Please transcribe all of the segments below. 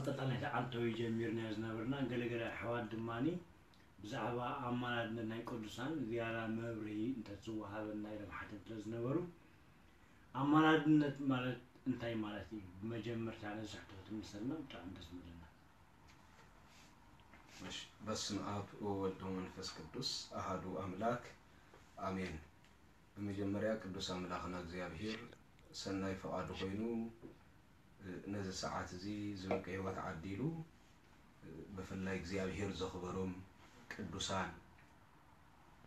تطلع عنتو يجميرنا يزنبرنا قال حواد دماني بزعبا أمانة ناي قدسان زيارة مبري انت تسوى هذا الناي لما حتى تزنبرو أمانة مالت انتاي مالتي بمجمر تعالى زحتو تمثلنا وتعالى تسملنا مش بس نقاب وولدو منفس قدس أحدو أملاك آمين بمجمريا قدس أملاكنا እግዚአብሔር سناي فقادو خينو نزل ساعات زمك هيوات عديلو بفلاي እግዚአብሔር زخبرهم قدسان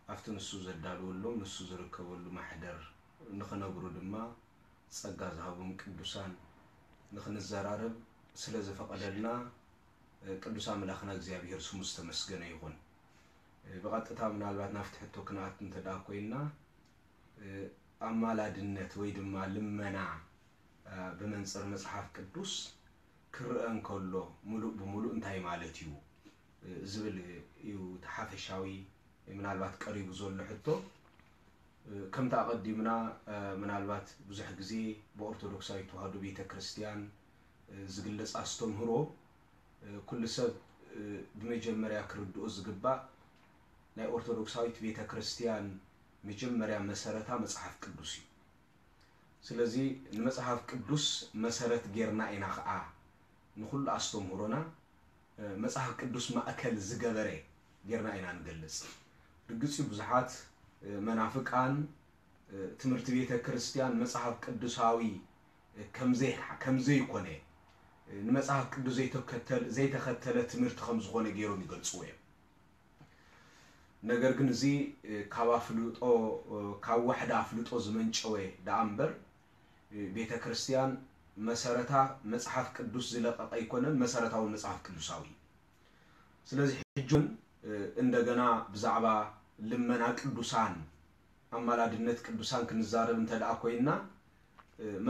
أفتن السوز الدالولو نسوز ركبولو محدر نخنبرو دما ጸጋ زهبهم قدسان نخن الزرارب سلازي فقدلنا قدسان ملاخنا እግዚአብሔር ስሙ ተመስገነ ይሁን በቀጥታ ምናልባት ናፍተህቶ ከናት እንተዳቆይና አማላድነት ወይ ድማ ልመና በመንጽር መጽሐፍ ቅዱስ ክርአን ከሎ ሙሉ በሙሉ እንታይ ማለት እዩ ዝብል እዩ ተሐፈሻዊ ምናልባት ቀሪቡ ዘሎ ሕቶ ከም ተቀዲምና ምናልባት ብዙሕ ግዜ በኦርቶዶክሳዊ ተዋህዶ ቤተክርስቲያን ዝግለጽ አስተምህሮ كل سب بمجمريا كردو زغبا لاي اورثودوكساويت بيتا كريستيان مجمريا مسارتا مصحف قدوسي سلازي المصحف قدوس مسارت غيرنا اينا خا نخل استمهرونا مصحف قدوس ماكل زغبري غيرنا اينا نغلص دغصي بزحات منافقان تمرت بيتا كريستيان مصحف قدوساوي كمزي يكونه نمصحف قدوس زي تختل تمرت خمس غونه غيرو يغلصوا ነገር ግን እዚ ካዋፍሉጦ ካዋህዳ ፍሉጦ ዝመንጨወ ዳአምበር ቤተክርስቲያን መሰረታ መጽሐፍ ቅዱስ ዝለቀቀ ይኮነን መሰረታው መጽሐፍ ቅዱሳዊ ስለዚህ ህጁን እንደገና ብዛዕባ ልመና ቅዱሳን አማላድነት ቅዱሳን ክንዛረብ እንተዳ ኮይና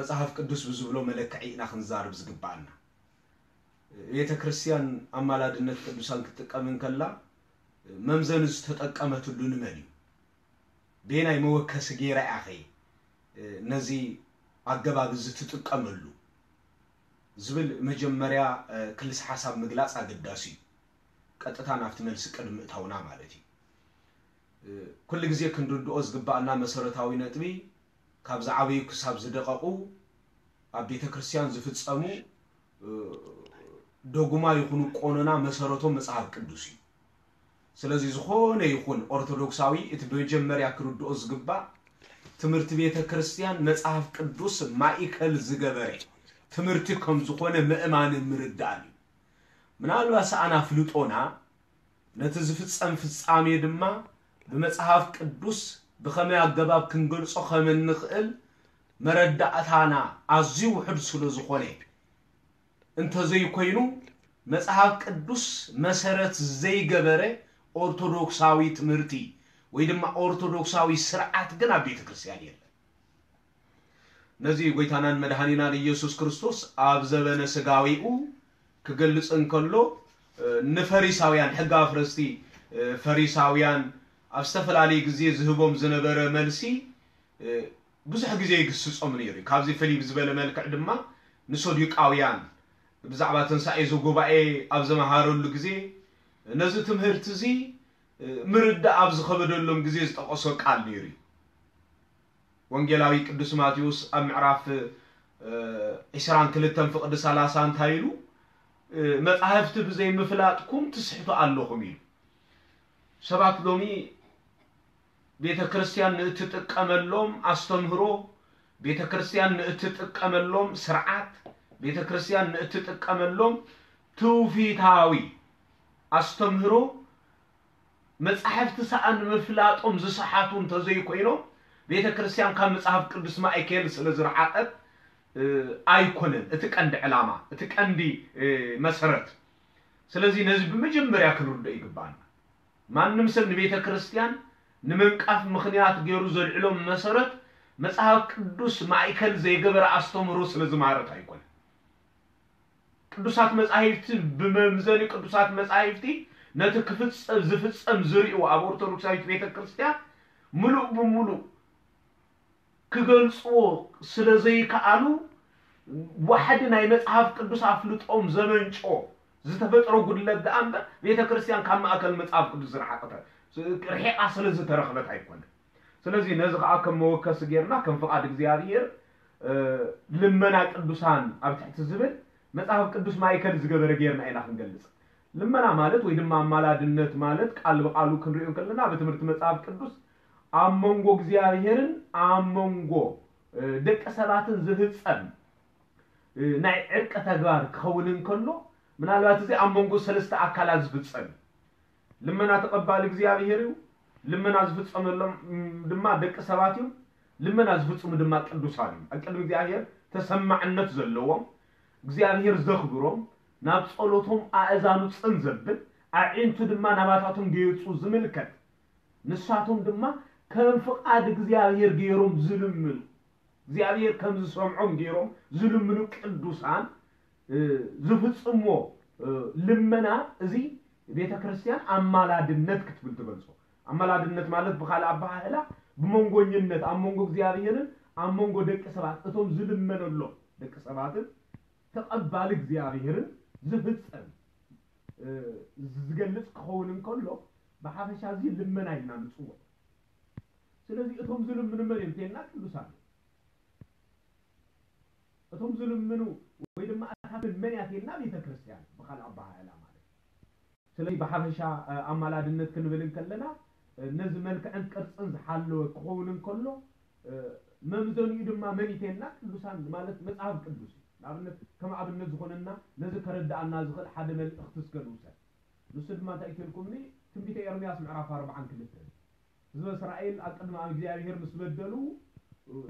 መጽሐፍ ቅዱስ ብዙ ብሎ መለክዒና ክንዛረብ ዝግባና ቤተክርስቲያን አማላድነት ቅዱሳን ክትቀመን ከላ ممزنز تتقمت لنمني بيناي موكس غير اخي نزي اغباب ز تتقملو زبل مجمريا كلس حساب مغلاص اغداسي قطتا نافت ملس قدم تاونا مالتي كل غزي كندودو زغبانا مسرتاوي نطبي كابز عبي كساب زدققو ابيته كريستيان زفصمو دوغما يخونو قوننا مسرتو مصحف قدوسي ስለዚህ ዝኾነ ይኹን ኦርቶዶክሳዊ እትበጀመሪያ ክሩዶ ዝግባ ትምርት ቤተ ክርስቲያን መጽሐፍ ቅዱስ ማይከል ዝገበረ ትምርት ከም ዝኾነ ምእማን ምርዳል ምናልባት አና ፍልጦና ነትዝፍጸም ፍጻሜ ድማ በመጽሐፍ ቅዱስ በከመ ያገባብ ክንገልጾ ከመንኽእል መረዳእታና አዚው ሕድ ስለ ዝኾነ እንተ ዘይኮይኑ መጽሐፍ ቅዱስ መሰረት ዘይገበረ ኦርቶዶክሳዊ ትምርቲ ወይ ድማ ኦርቶዶክሳዊ ስርዓት ግን አቤተ ክርስቲያን የለ ነዚ ጎይታናን መድኃኒናን ኢየሱስ ክርስቶስ አብ ዘበነ ስጋዊኡ ክገልጽን ከሎ ንፈሪሳውያን ሕጋ ፍረስቲ ፈሪሳውያን አስተፈላሊ ግዜ ዝህቦም ዝነበረ መልሲ ብዙሕ ግዜ ይግስጾም ነይሩ ካብዚ ፈሊብ ዝበለ መልክዕ ድማ ንሶዲቃውያን ብዛዕባ ተንሳኤ ዘጉባኤ ኣብ ዘመሃረሉ ግዜ ነዚ ትምህርት እዚ ምርዳ ኣብ ዝኸበደሎም ግዜ ዝጠቀሶ ቃል ነይሩ ወንጌላዊ ቅዱስ ማቴዎስ ኣብ ምዕራፍ 22 ፍቅድ 30 እንታይሉ መጽሐፍት ብዘይ ምፍላጥኩም ትስሕቱ ኣለኹም ኢሉ ሰባት ሎሚ ቤተ ክርስቲያን ንእትጥቀመሎም አስተምህሮ ቤተ ክርስቲያን ንእትጥቀመሎም ስርዓት ቤተ ክርስቲያን ንእትጥቀመሎም ትውፊታዊ አስተምህሮ መጽሐፍት ሰአን መፍላጦም ዝሰሓቱን ተዘይኮይኖ ቤተ ክርስቲያን ካብ መጽሐፍ ቅዱስ ማእከል ስለዝርዓቀት አይኮነን እትቀንድ ዕላማ እትቀንዲ መሰረት ስለዚህ ነዚህ በመጀመሪያ ክሩዶ ይግባና ማንንም ሰብ ቤተ ክርስቲያን ንመንቃፍ ምክንያት ገይሩ ዘልዕሎም መሰረት መጽሐፍ ቅዱስ ማእከል ዘይገበረ አስተምህሮ ስለዝማረት አይኮነን ቅዱሳት መጻሕፍት በመምዘን ቅዱሳት መጻሕፍት ነተክፍጽ ዝፍጽም ዝሪኡ ኣብ ኦርቶዶክሳዊት ቤተ ክርስቲያን ሙሉ በሙሉ ክገልጾ ስለዘይከአሉ واحد ناي مصحف قدوس افلطوم زمنچو زتفطرو ጉድለት ዳምበር ቤተክርስቲያን ካማከል መጽሐፍ ቅዱስ ረሐቀተ ረሐቃ ስለዚህ ተረክበት አይቆን ስለዚህ ነዚህ ከመወከስ ጌርና ከንፈቃድ እግዚአብሔር ልመና ቅዱሳን አብታህት ዝብል መጽሐፍ ቅዱስ ማይከል ዝገበረ ጌርና አይና እንገልጽ ልመና ማለት ወይ ድማ አማላድነት ማለት ቃል በቃሉ ክንሪው ከለና በትምህርት መጽሐፍ ቅዱስ አመንጎ እግዚአብሔርን አመንጎ ደቀ ሰባትን ዝፍጸም ናይ ዕርቀ ተግባር ከውልን ከሎ ምናልባት እዚ አመንጎ ሰለስተ አካላት ዝፍጸም ልመና ተቀባል እግዚአብሔር ልመና ዝፍጸመሎም ድማ ደቀ ሰባትዩ ልመና ዝፍጸሙ ድማ ቅዱሳን አቀድም እግዚአብሔር ተሰማዕነት ዘለዎም እግዚአብሔር ዘኽብሮም ናብ ጸሎቶም አእዛኑ ጽንዘብል አዒንቱ ድማ ናባታቶም ገይጹ ዝምልከት ንሳቶም ድማ ከንፈቃድ እግዚአብሔር ገይሮም ዝልምኑ እግዚአብሔር ከም ዝሰምዖም ገይሮም ዝልምኑ ቅዱሳን ዝፍጽሞ ልመና እዚ ቤተክርስቲያን አማላድነት ክትብል ትገልጾ አማላድነት ማለት በኋላ አባህላ በመንጎኝነት አመንጎ እግዚአብሔርን አመንጎ ደቀ ሰባት እቶም ዝልመነሎ ደቀ ሰባትን ተቀባል እግዚአብሔርን ዝፍጽም ዝገልጽ ከሆነን ከሎ በሐፈሻ እዚ ልመና ይናምጽው ስለዚህ እቶም ዝልምኑ መሪንቴና ቅዱሳን እቶም ዝልምኑ ወይ ድማ አታብል መንያቴና ቤተክርስቲያን በኋላ አባህላ ማለት ስለዚህ በሐፈሻ አማላድነት ክንብልን ከለና ነዝ መልከዕን ቅርጽን ዝሓለወ ከሆነን ከሎ መምዘኑ ድማ መንይቴና ቅዱሳን ማለት መጽሐፍ ቅዱስ አብነት ከመ አብነት ዝሆነና ነዝ ከረዳአና ዝኽል ሓደ መልእክት እስከሉሰ ንስድ ማታ ይከልኩምኒ ትንቢተ ኤርምያስ ምዕራፍ 42 ህዝበ እስራኤል አቀድማ እግዚአብሔር ምስበደሉ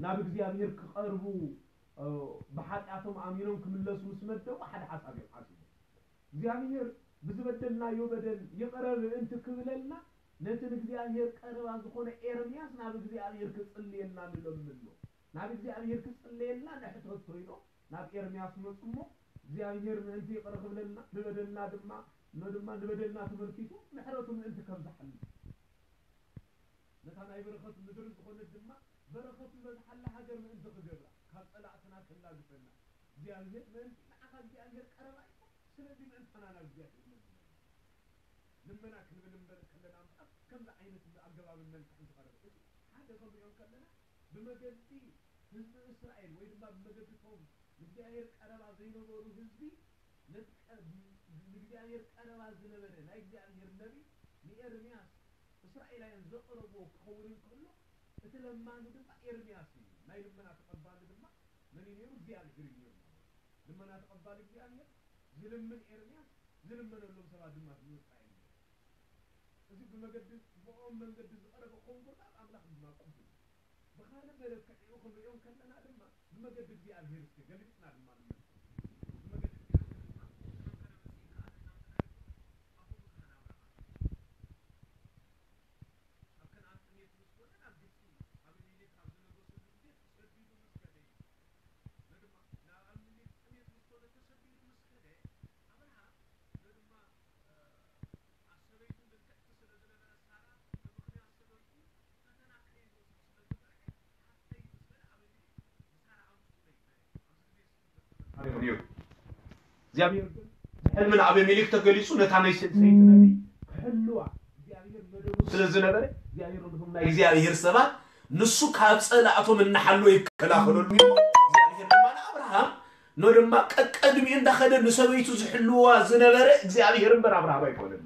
ናብ እግዚአብሔር ከቀርቡ በኃጢአቶም አሚኖም ከመለሱ ምስመደው ሓደ ሐሳብ ይሐስቡ እግዚአብሔር ብዝበደልና ይበደል ይቀረብ እንት ክብለልና ነትን እግዚአብሔር ቀርባ ዝሆነ ኤርምያስ ናብ እግዚአብሔር ክጽልየና ንለምንሎ ናብ እግዚአብሔር ክጽልየና ለሕትወት ፍሪዶ ናብ ኤርምያስ መጽሞ እግዚአብሔር እንት ይቀርብ ብለና በበደልና ድማ ንበደልና ተመልክቱ ምሕረቱን እንት ከምዛሐል ነታና ይበረኸት ምድር ዝሆነ ድማ በረኸቱ በዝሐላ ሀገር ምን እንት ከገብራ ካጠላዕተና ከላግፈና እግዚአብሔር ምን አካ እግዚአብሔር ቀርባ ስለዚህ ምን ተናና እግዚአብሔር لمنا كنبلن بالكلنا كم عينة الأجواب من تنتقرب هذا قبل كلنا بمجدي حزب إسرائيل وين ما بمجدتهم نجاهر كرام عزينه ورو حزبي نجاهر كرام عزينه ورا لا يجاهر النبي لإرمياس إسرائيل ينزقربوا كورين كله تلما ندم إرمياس لا لمنا تقبل لما من ينير زيادة غير لمنا تقبل زيادة زلم من إرمياس زلم من اللهم سبحانه وتعالى እዚህ በመገደስ በኦም መንገድ ዝቀረበ ኮንጎታ አምላክ ማቆም በኻለ በረከት ይሁን ነው ከለና ደማ በመገደስ እግዚአብሔር ገለጽና ደማ እግዚአብሔር ህልምን አበሜሌክ ተገልጹ ነታናይ ሰይት ነቢ ህልዋ እግዚአብሔር መደቡ ስለዚህ ነበር እግዚአብሔር ወንድምና እግዚአብሔር ሰባት ንሱ ካጸላአቶም እናሐሉ ይከላከሉል ሚሞ እግዚአብሔር ድማ አብርሃም ነው ድማ ቀቀድሚ እንደኸደ ንሰበይቱ ዝሕልዋ ዝነበረ እግዚአብሔርን በአብርሃም አይቆለም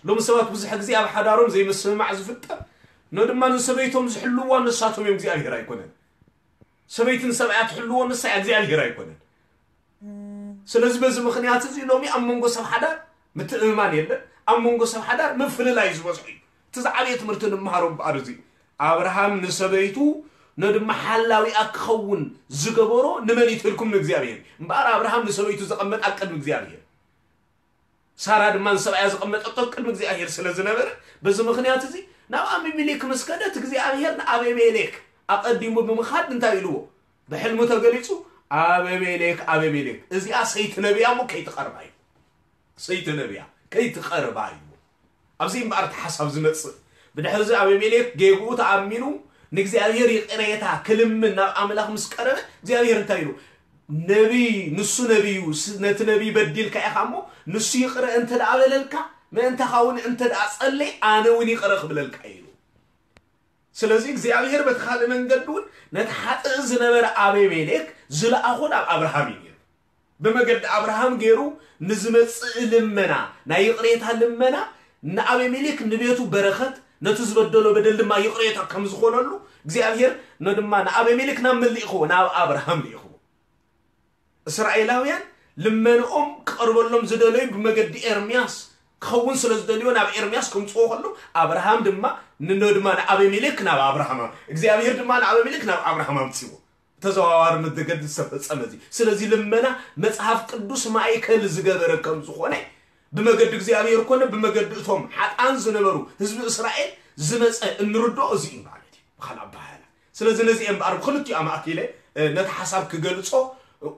ሎም ሰባት ብዙሕ ጊዜ ኣብ ሓዳሮም ዘይመስማዕ ዝፍጠር ነው ድማ ንሰበይቶም ዝሕልዋ ንሳቶም እግዚአብሔር አይቆለም ሰበይትን ሰብዓት ሕልዎ ንሳ እግዚአብሔር አይቆለም ስለዚህ በዚህ ምክንያት እዚ ሎሚ አመንጎ ሰብ ሓዳር ምትእማን የለ አመንጎ ሰብ ሓዳር መፍለላይ ዝወጽዩ ተዛዓብየ ትምህርትን ማሃሮም ባርዚ አብርሃም ንሰበይቱ ነድማ ሓላዊ አክኸውን ዝገበሮ ንመን ይትልኩም እግዚአብሔር እምባር አብርሃም ንሰበይቱ ዘቀመጥ አቀድ እግዚአብሔር ሳራ ድማ ንሰብዓ ዘቀመጥ አቀድ እግዚአብሔር ስለዚህ ነበር በዚህ ምክንያት እዚ ናብ አቢሜሌክ መስከደት እግዚአብሔር ንአቢሜሌክ አቀዲሙ በመኻድ እንታይ ይልዎ በሕልሙ ተገሊጹ አቢሜሌክ እዚያ ሰይት ነቢያሙ ከይተቀርባይ ሰይት ነቢያ ከይተቀርባይ ኣብዚ ማርት ሐሳብ ዝመጽ ብድሕዚ አቢሜሌክ ጌጉ ተአሚኑ ንእግዚአብሔር ይቅሬታ ክልምን ናብ አምላኽ ምስ ቀረበ እግዚአብሔር እንታይ ኢሉ ነቢይ ንሱ ነቢዩ ነቲ ነቢይ በዲልካ ኢኻሞ ንሱ ይቅረ እንተ ዳበለልካ ምእንተ ኻውን እንተ ዳጸለይ ኣነ እውን ይቅረ ክብለልካ ኢሉ ስለዚህ እግዚአብሔር በተኻለ መንገዱን ነቲ ሓጥእ ዝነበረ አቤሜሌክ ዝለኣኹ ናብ አብርሃም እዩ በመገድ አብርሃም ገይሩ ንዝመጽእ ልመና ናይ ይቅሬታ ልመና ንአቤሜሌክ ንቤቱ በረኸት ነቱ ዝበደሎ በደል ድማ ይቅሬታ ከም ዝኾነሉ እግዚአብሔር ነድማ ንአቤሜሌክ ናብ መልኢኹ ናብ አብርሃም ልኢኹ እስራኤላውያን ልመንኦም ቀርበሎም ዝደለዩ በመገድ ኤርሚያስ ከውን ስለዝደልዩ ናብ ኤርሚያስ ከምጽኦ ከሉ አብርሃም ድማ ንነድማ ንአቤሜሌክ ናብ አብርሃም እግዚአብሔር ድማ ንአቤሜሌክ ናብ አብርሃም አምጽኦ ተዘዋዋር መደገድ ሰፈጸመዚ ስለዚህ ልመና መጽሐፍ ቅዱስ ማይከል ዝገበረ ከም ዝኾነ በመገድ እግዚአብሔር ኮነ በመገድ እቶም ሓጣን ዝነበሩ ህዝብ እስራኤል ዝመጸ እንርዶ እዚ ማለት በኋላ በኋላ ስለዚህ ነዚህ እምባር ክልቱ አማኪለ ነታ ሐሳብ ክገልጾ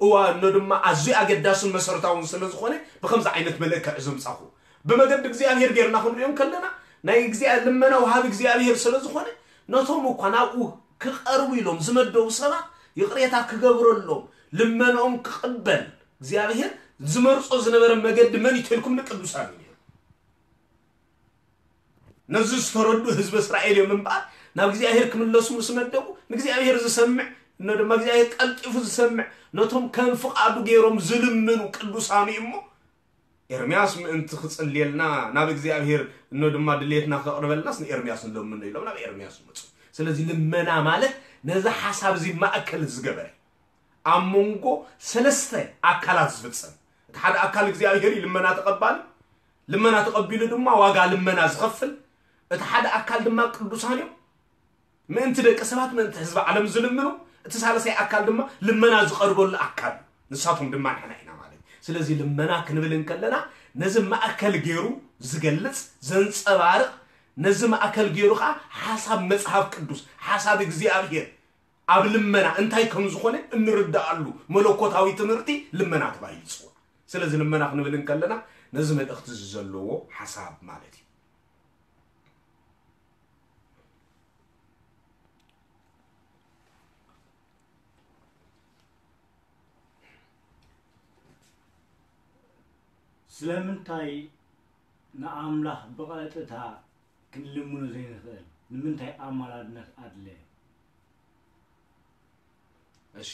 እዋ ነድማ አዝይ አገዳስን መሰረታውን ስለዝኾነ በከምዛ አይነት መልእክት ዝምጻኹ በመገድ እግዚአብሔር ገርና ክንሪዮም ከለና ናይ እግዚአብሔር ልመናው ሀብ እግዚአብሔር ስለዝኾነ ነቶም እኮ ናብኡ ክቀርቡ ኢሎም ዝመደቡ ሰባት ይቅሬታ ክገብረሎም ልመናኦም ክቅበል እግዚአብሔር ዝመርጾ ዝነበረ መገድ መን ይተልኩም ለቅዱሳን ነው ነዚህ ዝተረዱ ህዝብ እስራኤል የምንባል ናብ እግዚአብሔር ክምለሱ መስመደቡ እግዚአብሔር ዝሰምዕ ነደማ እግዚአብሔር ቀልጢፉ ዝሰምዕ ነቶም ከም ፍቃዱ ገይሮም ዝልምኑ ቅዱሳን እሞ ኤርሚያስ ምእንቲ ክጽልየልና ናብ እግዚአብሔር ነደማ ድሌትና ከቅርበልናስ ኤርሚያስ እንደምን ይለው ናብ ኤርሚያስ መጽ ስለዚህ ልመና ማለት ነዛ ሐሳብ ዚ ማእከል ዝገበረ አሞንጎ ሰለስተ አካላት ዝፍጸም ሓደ አካል እግዚአብሔር ልመና ተቀባሉ ድማ ዋጋ ልመና ዝኸፍል እቲ ሓደ አካል ድማ ቅዱሳን እዮም ምእንቲ ደቀ ሰባት ምእንቲ ህዝብ ዓለም ዝልምኑ እቲ ሳለሳይ አካል ድማ ልመና ዝቀርበሉ አካል ንሳቶም ድማ ንሕና ኢና ማለት ስለዚህ ልመና ክንብል ከለና ነዚ ማእከል ገይሩ ዝገልጽ ዘንጸባርቕ ነዚ ማእከል ገይሩኻ ሐሳብ መጽሐፍ ቅዱስ ሐሳብ እግዚአብሔር ኣብ ልመና እንታይ ከም ዝኾነ እንርዳአሉ መለኮታዊ ትምህርቲ ልመና ተባሂሉ ይጽዋዕ ስለዚህ ልመና ክንብል ከለና ነዚ መልእኽቲ ዘለዎ ሐሳብ ማለት እዩ ስለምንታይ ንአምላኽ በቀጥታ ክንልምኑ ዘይንኽእል ንምንታይ አማላድነት አድለ እሺ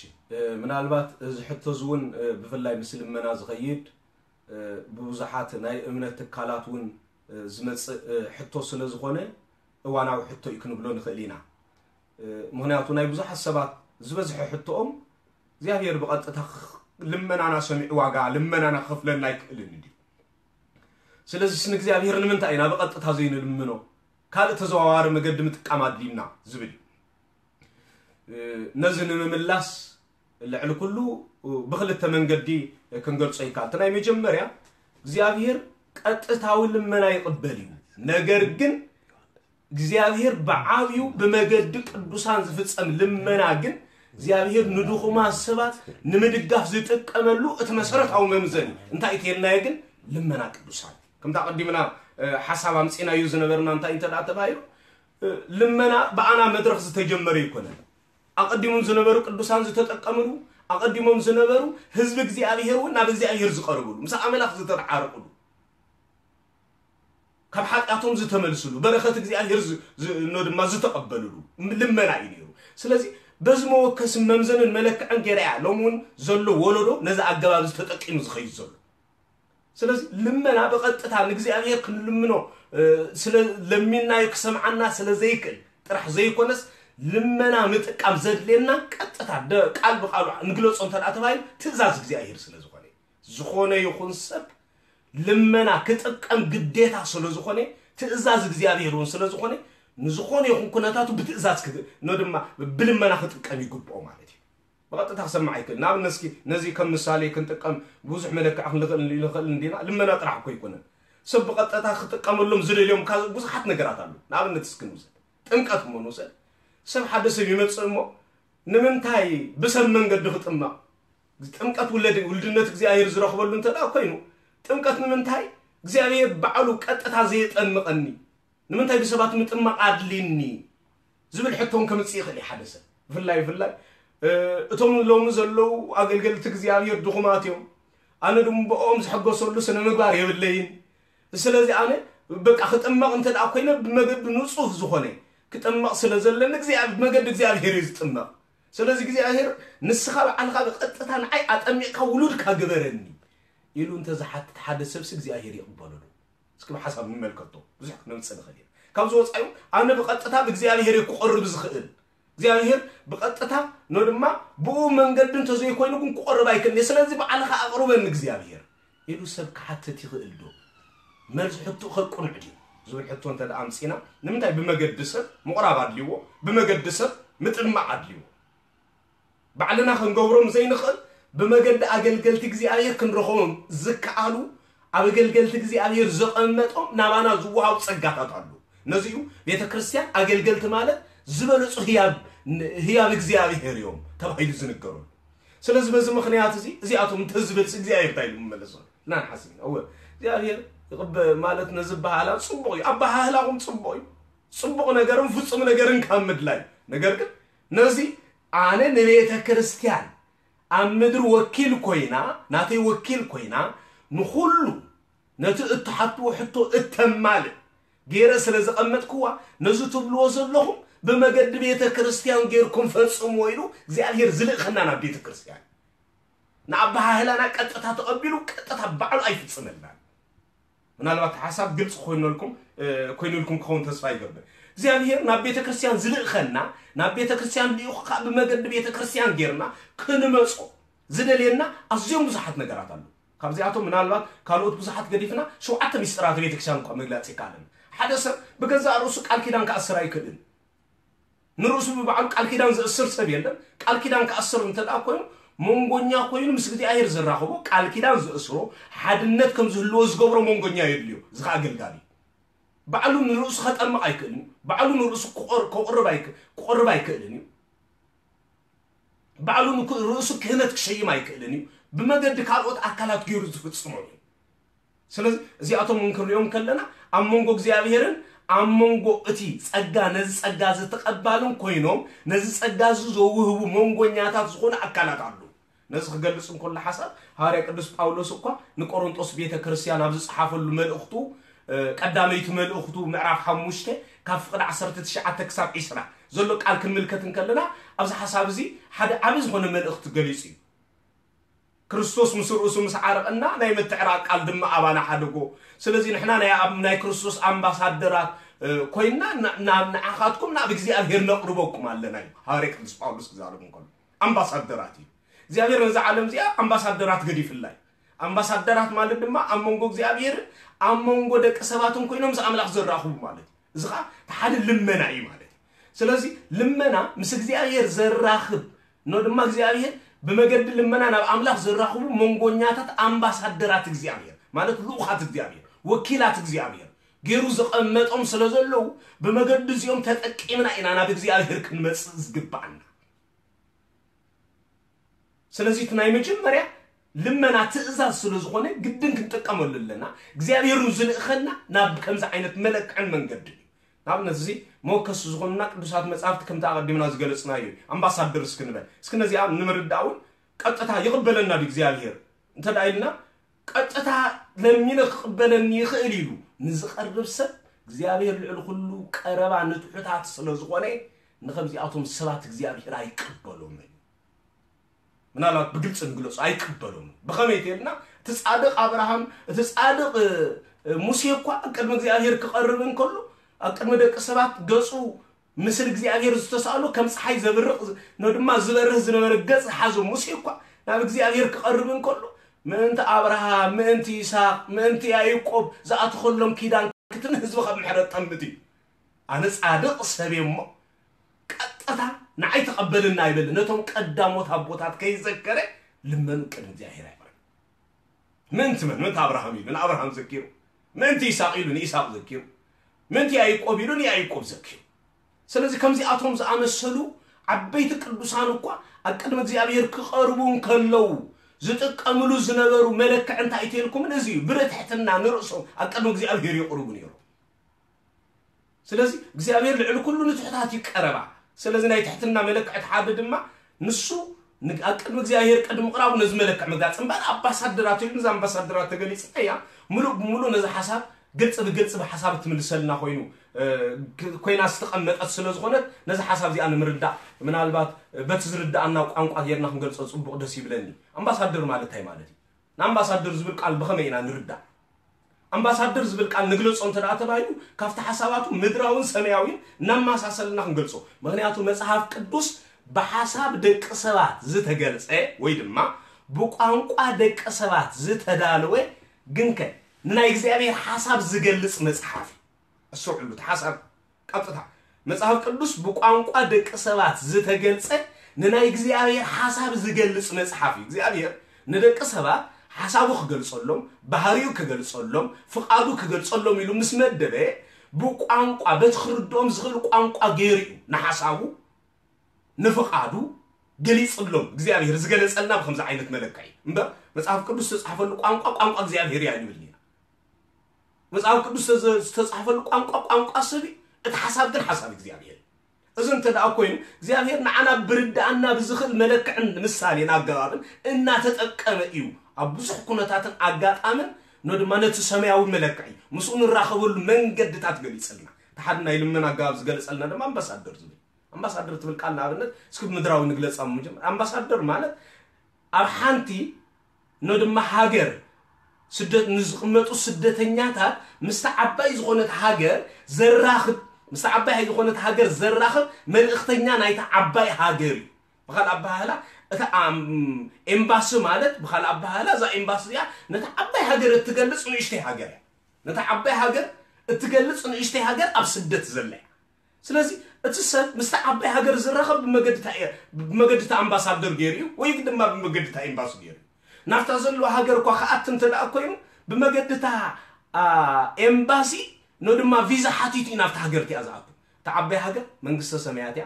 ምናልባት እዚ ሕቶ ዝውን ብፍላይ ምስል መና ዝኸይድ ብዙሓት ናይ እምነት ተካላቱን ዝመጽእ ሕቶ ስለ ዝኾነ እዋናዊ ሕቶ ይክንብሎ ንኽእሊና ምክንያቱ ናይ ብዙሓት ሰባት ዝበዝሐ ሕቶኦም እግዚአብሔር በቀጥታ ልመናና ሰሚዕ ዋጋ ልመናና ከፍለና ይክእልን እንዲ ስለዚህ ስን እግዚአብሔር ንምንታይ ኢና በቀጥታ ዘይንልምኖ ካል ተዘዋዋሪ መገድ ምጥቃም አድሊና ዝብል ነዝን መምላስ ለዕል ኩሉ በخلተ መንገዲ ክንገልጾ ይካል ተናይ መጀመሪያ እግዚአብሔር ቀጥታው ልመና ይቀበል እዩ ነገር ግን እግዚአብሔር በዓብዩ በመገድ ቅዱሳን ዝፍጸም ልመና ግን እግዚአብሔር ንዱኹማ ሰባት ንምድጋፍ ዝጥቀመሉ እቲ መሰረታው መምዘን እንታይ ይተልና ግን ልመና ቅዱሳን ከም ተቀዲምና ሐሳብ አምጽና እዩ ዝነበርና እንታይ ተዳተባይሉ ልመና በአና መድረክ ዝተጀመረ ይኮነ አቀዲሙን ዝነበሩ ቅዱሳን ዝተጠቀሙሉ አቀዲሙን ዝነበሩ ህዝብ እግዚአብሔር ወና በእግዚአብሔር ዝቀርቡሉ ምሳ አምላኽ ዝተዓረቁሉ ካብ ሐጣቶም ዝተመልሱሉ በረከት እግዚአብሔር ነድማ ዝተቀበሉሉ ልመና እዩ ስለዚህ በዝሞ ወከስ መምዘንን መለክዕን ገሪያ ሎሙን ዘሎ ወለዶ ነዛ አገባብ ዝተጠቂሙ ዝኸይ ዘሎ ስለዚህ ልመና በቀጥታ እግዚአብሔር ክንልምኖ ስለ ለሚና ይክሰምዓና ስለ ዘይክል ጥራሕ ዘይኮነስ ልመና ምጥቃም ዘድለና ቀጥታ ቃል በቃሉ እንግለጾም ተዳተባይ ትእዛዝ እግዚአብሔር ስለዝኾነ ይኹን ሰብ ልመና ከጠቀም ግዴታ ስለዝኾነ ትእዛዝ እግዚአብሔርን ስለዝኾነ ንዝኾነ ይኹን ኩነታቱ በትእዛዝ ነድማ ብልመና ከጠቀም ይግባው ማለት እዩ በቀጥታ ሰማዕ ይክል ናብ ነስኪ ነዚ ከም ምሳሌ ክንጠቀም ብዙሕ መለክዕ ክንልኽእል እንዲና ልመና ጥራሕ እኮ ይኮነን ሰብ በቀጥታ ከጠቀመሎም ዝደልዮም ብዙሓት ነገራት አሉ ናብነት እስክንውሰድ ጥምቀት ምንውሰድ ሰብ ሓደ ሰብ ይመጽእ ሞ ንምንታይ በሰብ መንገድ ድኽጥማ ጥምቀት ውልድነት እግዚአብሔር ዝረኽበሉ እንተዳ ኮይኑ ጥምቀት ንምንታይ እግዚአብሔር በዓሉ ቀጥታ ዘይጠምቀኒ ንምንታይ በሰባት ምጥማቅ አድሊኒ زبل حتون كمصي يخلي حدث فلاي اتوم لوم زلو اغلغل تግዚአብሔር دخماتيوم انا دم بقوم زحغسلو سنه مغبار يبلين سلازي انا بقى خطمق انت دا كوينه بمغد نصوف زخونه كطمق سلازلن እግዚአብሔር بمغد እግዚአብሔር يزطمق سلازي እግዚአብሔር نسخه علخا بقطتا نعي اطميقا ولودك غبرني يلو انت زحت حدث سبس እግዚአብሔር يقبلو اسكو حسب نملكتو بزح نمصن خلي كابزو وصايو انا بقطتا بእግዚአብሔር يقرب زخل እግዚአብሔር بقطتا نو دما بو منغدن تزي كوينو كن قرب ايكن سلازي بعلخا اقربن እግዚአብሔር يلو سب كحتت يخل دو ملز حطو خلقون عدي زول حطو انت الامسينا نمتاي بمقدسه مقرب ادليو بمقدسه مطمع ادليو بعلنا خنغورم زي نخل بمقد اغلغلت እግዚአብሔር كنرخوم زكالو اغلغلت እግዚአብሔር زقمطوم نابانا زواو صغاታት አሉ ነዚዩ ቤተክርስቲያን አገልገልት ማለት ዝበለጹ ህያብ እግዚአብሔር ይom ተባይሉ ዝነገሩ ስለዚህ በዚህ ምክንያት እዚ አቶም ተዝበልጽ እግዚአብሔር ታይሉ መለሰ ና ሐሰን አው እግዚአብሔር ይقب ማለት ነዝባሃላ ጽቦይ አባሃላውም ጽቦይ ነገርን ፍጹም ነገርን ካምድ ላይ ነገር ግን ነዚ አነ ለቤተ ክርስቲያን አምድር ወኪል ኮይና ናቴ ወኪል ኮይና ንሁሉ ነቲ እትሐጡ ሕቶ እተማል ገረ ስለዘቀመጥኩዋ ነዙ ትብልዎ ዘለኹም بمجد بيت كريستيان غيركم فصموا ويلو እግዚአብሔር ዝልخنا نا بيت كريستيان نعبها هلانا قطتا تقبلوا قطتا بعل አይፍጽምና ምናልባት ሐሳብ ግልጽ ኮይኖልኩም ከሆነ ተስፋ ይገበ እግዚአብሔር ና ቤተ ክርስቲያን ዝልخنا ና ቤተ ክርስቲያን ሊውኻ በመገድ ቤተ ክርስቲያን ገርና ክንመጾ ዝደለና አዝዮም ብዙሓት ነገራት አሉ ካብዚያቶ ምናልባት ካልኦት ብዙሓት ገዲፍና ሸውዓተ ሚስጥራት ቤተ ክርስቲያን እንኳን መግለጽ ይካለን حدث بገዛ ሩሱ ቃል ኪዳን ከ10 አይከድን نرسو ببعض قال كيدان زأسر سبيلا قال كيدان كأسر انتدأ كوين مونغونيا كوين مسكتي آير زراخو قال كيدان زأسرو حادنت كم زهلوز قبرو مونغونيا يدليو زخا قلقالي بعلو نرسو خط أما أيكلني بعلو نرسو قرب أيكلني بعلو نرسو كهنت كشي ما أيكلني بما قد كالوت أكلات جيروز فتسموني سلازي زي أتو منكر اليوم كلنا أم مونغو እግዚአብሔርን አሞንጎ እቲ ጸጋ ነዝ ጸጋ ዘተቀባሉን ኮይኖም ነዝ ጸጋ ዘውህቡ ሞንጎኛታት ዝሆነ አካላት አሉ ነዝ ከገልጽን ኩሉ ሐሳብ ሐዋርያ ቅዱስ ጳውሎስ እኮ ንቆሮንቶስ ቤተ ክርስቲያን አብዝ ጻፈሉ መልእክቱ ቀዳመይቱ መልእክቱ ምዕራፍ 5 ካፍቅድ 19 ክሳብ 20 ዘሎ ቃል ክንምልከትን ከለና አብዝ ሐሳብ እዚ ሓደ አብዝ ሆነ መልእክት ገሊጽ ክርስቶስ ምስሩስ ምስዓረቅና ናይ መትዕራቅ ቃል ድማ አባና ሓደጎ ስለዚህ ንሕና ናይ ክርስቶስ አምባሳደራት ኮይና ናዓኻትኩም ናብ እግዚአብሔር ነቅርበኩም ኣለና ሐዋርያ ቅዱስ ጳውሎስ ዝዛረብን ኮን አምባሳደራት እግዚአብሔር ነዛ ዓለም ዚያ አምባሳደራት ገዲፍላይ አምባሳደራት ማለት ድማ አሞንጎ እግዚአብሔር አሞንጎ ደቀ ሰባቱን ኮይኖም ዘአምላኽ ዘራኹቡ ማለት ዝኻ ተሓደ ልመና እዩ ማለት ስለዚህ ልመና ምስ እግዚአብሔር ዘራኽብ ነው ድማ እግዚአብሔር بمجد لمنا ناب أملاك زرخو مونغونياتات أمباسادرات እግዚአብሔር ማለት لوخات እግዚአብሔር وكيلات እግዚአብሔር غيرو زقمطوم سلازلو بمجد زيوم تطقيمنا إنا ناب እግዚአብሔር كنمص ዝግባና ስለዚህ ትናይ መጀመሪያ لمنا ትእዛዝ ስለዝኾነ ግድን ክንጠቀመሉልና እግዚአብሔርን ዝልእኸና ናብ ከምዛ አይነት መለክዕን መንገድ ናብነት እዚ ሞከስ ዝኾንና ቅዱሳት መጻሕፍት ከም ተቀድምና ዝገለጽና እዩ አምባሳደር እስክንበል እስክነዚያ ንምርዳውን ቀጥታ ይقبለና እግዚአብሔር እንተዳይልና ቀጥታ ለሚን ይقبለኒ ይኽእል ይሉ ንዝቀርብ ሰብ እግዚአብሔር ልዕል ሁሉ ቀረባ ንትሑታት ስለዝኾነ ንከምዚአቶም ሰባት እግዚአብሔር አይቀበሎም ምናልባት በግልጽ እንግለጽ አይቀበሎም በከመይቴልና ተጻድቅ አብርሃም ተጻድቅ ሙሴ እኮ ቀድመ እግዚአብሔር ከቀርብን ከሉ አቀድመ ደቀ ሰባት ገጹ ምስል እግዚአብሔር ዝተሳሉ ከም ፀሐይ ዘብርቅ ነው ድማ ዝበርህ ዝነበረ ገጽ ሓዞ ሙሴ እኮ ናብ እግዚአብሔር ከቀርብን ከሉ ምንተ አብርሃም ምንተ ይስሐቅ ምንተ ያዕቆብ ዘአትኸሎም ኪዳን ክትን ህዝብ ከም ምሕረት ጠምቲ አነ ጻድቅ ሰብየሞ ቀጥታ ንዓይ ተቀበልና ይበል ነቶም ቀዳሞት አቦታት ከይዘከረ ልመኑ ቅድም እግዚአብሔር አይባል ምንተ አብርሃም ይሉን አብርሃም ዘኪሩ ምንተ ይስሐቅ ይሉን ይስሐቅ ዘኪሩ ምንተ ያዕቆብ ይሉን ያዕቆብ ዘኪሩ ስለዚህ ከምዚ አቶም ዘአመሰሉ አበይት ቅዱሳን እኮ አቀድመ እግዚአብሔር ከቀርቡን ከለው ዝጥቀምሉ ዝነበሩ መለክዕ እንታይ ይተልኩም እዚ ብረትሕትና ንርሶም አቀድመ እግዚአብሔር ይقرቡ ነይሩ سلازي እግዚአብሔር ልዕል ኩሉ ንትሕታት ይቀረባ ስለዚህ ናይ ትሕትና መለክዕት ሓደ ድማ ንሱ ንቃቅም እግዚአብሔር ቀድም ቅራቡ ነዝ መለክዕ መጋጽም ባል አምባሳደራት ይሉን ዛ አምባሳደራት ተገሊጽያ ሙሉ ነዛ ሐሳብ ግልጽ በሐሳብ ትምልሰልና ኮይና ስተቀመጠት ስለዝኾነት ነዛ ሐሳብ ዚ አንምርዳ ምናልባት በትዝርዳና ቋንቋ የርና ክንገልጾ ጽቡቅ ደስ ይብለኒ አምባሳደር ማለት ታይ ማለት አምባሳደር ዝብል ቃል በኸመይና ንርዳ አምባሳደር ዝብል ቃል ንግለጾ እንተዳ ተባዩ ካፍታ ሐሳባቱ ምድራውን ሰማያዊን እናማሳሰልና ክንገልጾ ምክንያቱ መጽሐፍ ቅዱስ በሐሳብ ደቅ ሰባት ዝተገልጸ ወይ ድማ በቋንቋ ደቅ ሰባት ዝተዳለወ ግንከ ናይ እግዚአብሔር ሐሳብ ዝገልጽ መጽሐፍ እሱዕሉት ሐሳብ ቀጥታ መጽሐፍ ቅዱስ በቋንቋ ደቅ ሰባት ዝተገልጸ ናይ እግዚአብሔር ሐሳብ ዝገልጽ መጽሐፍ እግዚአብሔር ንደቅ ሰባት ሐሳቡ ክገልጾሎም ባህሪው ክገልጾሎም ፍቃዱ ክገልጾሎም ኢሉ ምስ መደበ በቋንቋ በትኽርዶም ዝኽል ቋንቋ ገይሩ ንሐሳቡ ንፍቃዱ ገሊጽሎም እግዚአብሔር ዝገለጸልና በከምዛ ዓይነት መለክዒ እምበር መጽሐፍ ቅዱስ ተጻፈሉ ቋንቋ እግዚአብሔር ያልብልኒ መጽሐፍ ቅዱስ ተጻፈሉ ቋንቋ ሰቢ እቲ ሐሳብ ግን ሐሳብ እግዚአብሔር እዝን ተዳአ ኮይኑ እግዚአብሔር ንዓና ብርዳአና ብዝኽል መለክዕን ምሳሌን አገባብን እና ተጠቀመ እዩ አብዙሕ ኩነታትን አጋጣምን ነው ድማ ነቲ ሰማያዊ መለክዒ ምስኡን ራኸበሉ መንገድታት ገሊጽልና ተሓድና ይልምን አገባብ ዝገልጸልና ድማ አምባሳደር ትብል ቃል ናብነት እስኪ ምድራዊ ንግለጻ መጀመር አምባሳደር ማለት አብ ሓንቲ ነው ድማ ሃገር ስደት ንዝቅመጡ ስደተኛታት ምስተዓባይ ዝኾነት ሃገር ዘራኽብ ምስተዓባይ ዝኾነት ሃገር ዘራኽብ መልእክተኛ ናይታ ዓባይ ሃገር በኻል አባሃላ እታ ኤምባሲ ማለት በኻል አባሃላ ዛ ኤምባሲ ያ ነታ ዓባይ ሃገር እትገልጽ ንእሽተይ ሃገር ነታ ዓባይ ሃገር እትገልጽ ንእሽተይ ሃገር አብ ስደት ዘላይ ስለዚህ እትሰብ ምስተዓባይ ሃገር ዝራኽብ በመገድታ አምባሳደር ገይሩ ወይ ድማ በመገድታ ኤምባሲ ገይሩ ናፍታ ዘሎ ሃገር ኳ ከአትን ተዳአ ኮይኑ በመገድታ ኤምባሲ ነው ድማ ቪዛ ሓቲቱ ናፍታ ሃገር ትያዛቱ ተዓባይ ሃገር መንግስተ ሰማያት ያ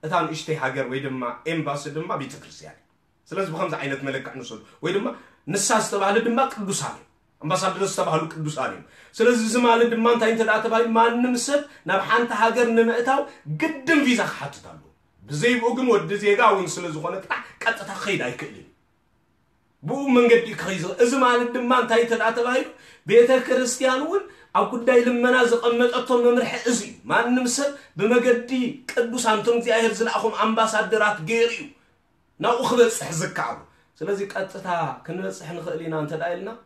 እታን እሽተይ ሃገር ወይ ድማ ኤምባሲ ድማ ቤተክርስቲያን ስለዚህ በከምዛ ዓይነት መለክዕ ንሰሉ ወይ ድማ ንሳስ ተባለ ድማ ቅዱሳን አምባሳደር ተባሉ ቅዱሳን ስለዚህ ዝማለ ድማ እንታይ ተዳአ ተባለ ማንንም ሰብ ናብ ሓንታ ሃገር ንምእታው ግድም ቪዛ ሓትታሉ ብዘይብኡ ግን ወዲ ዜጋውን ስለዝኾነ ቀጥታ ኸይድ አይክእልን بو من قد يخيز إذا ما ندم ما انتهي تبعي بيت كريستيانون أو كده لما نازق أمت أطول من رح إزي ما نمسل بمجدي كدوس أنتم زي أهرزل أخوم أمباسادرات غيريو نا أخذت حزق كعب سلازي قطتا كنا صحن خلينا أنت دايلنا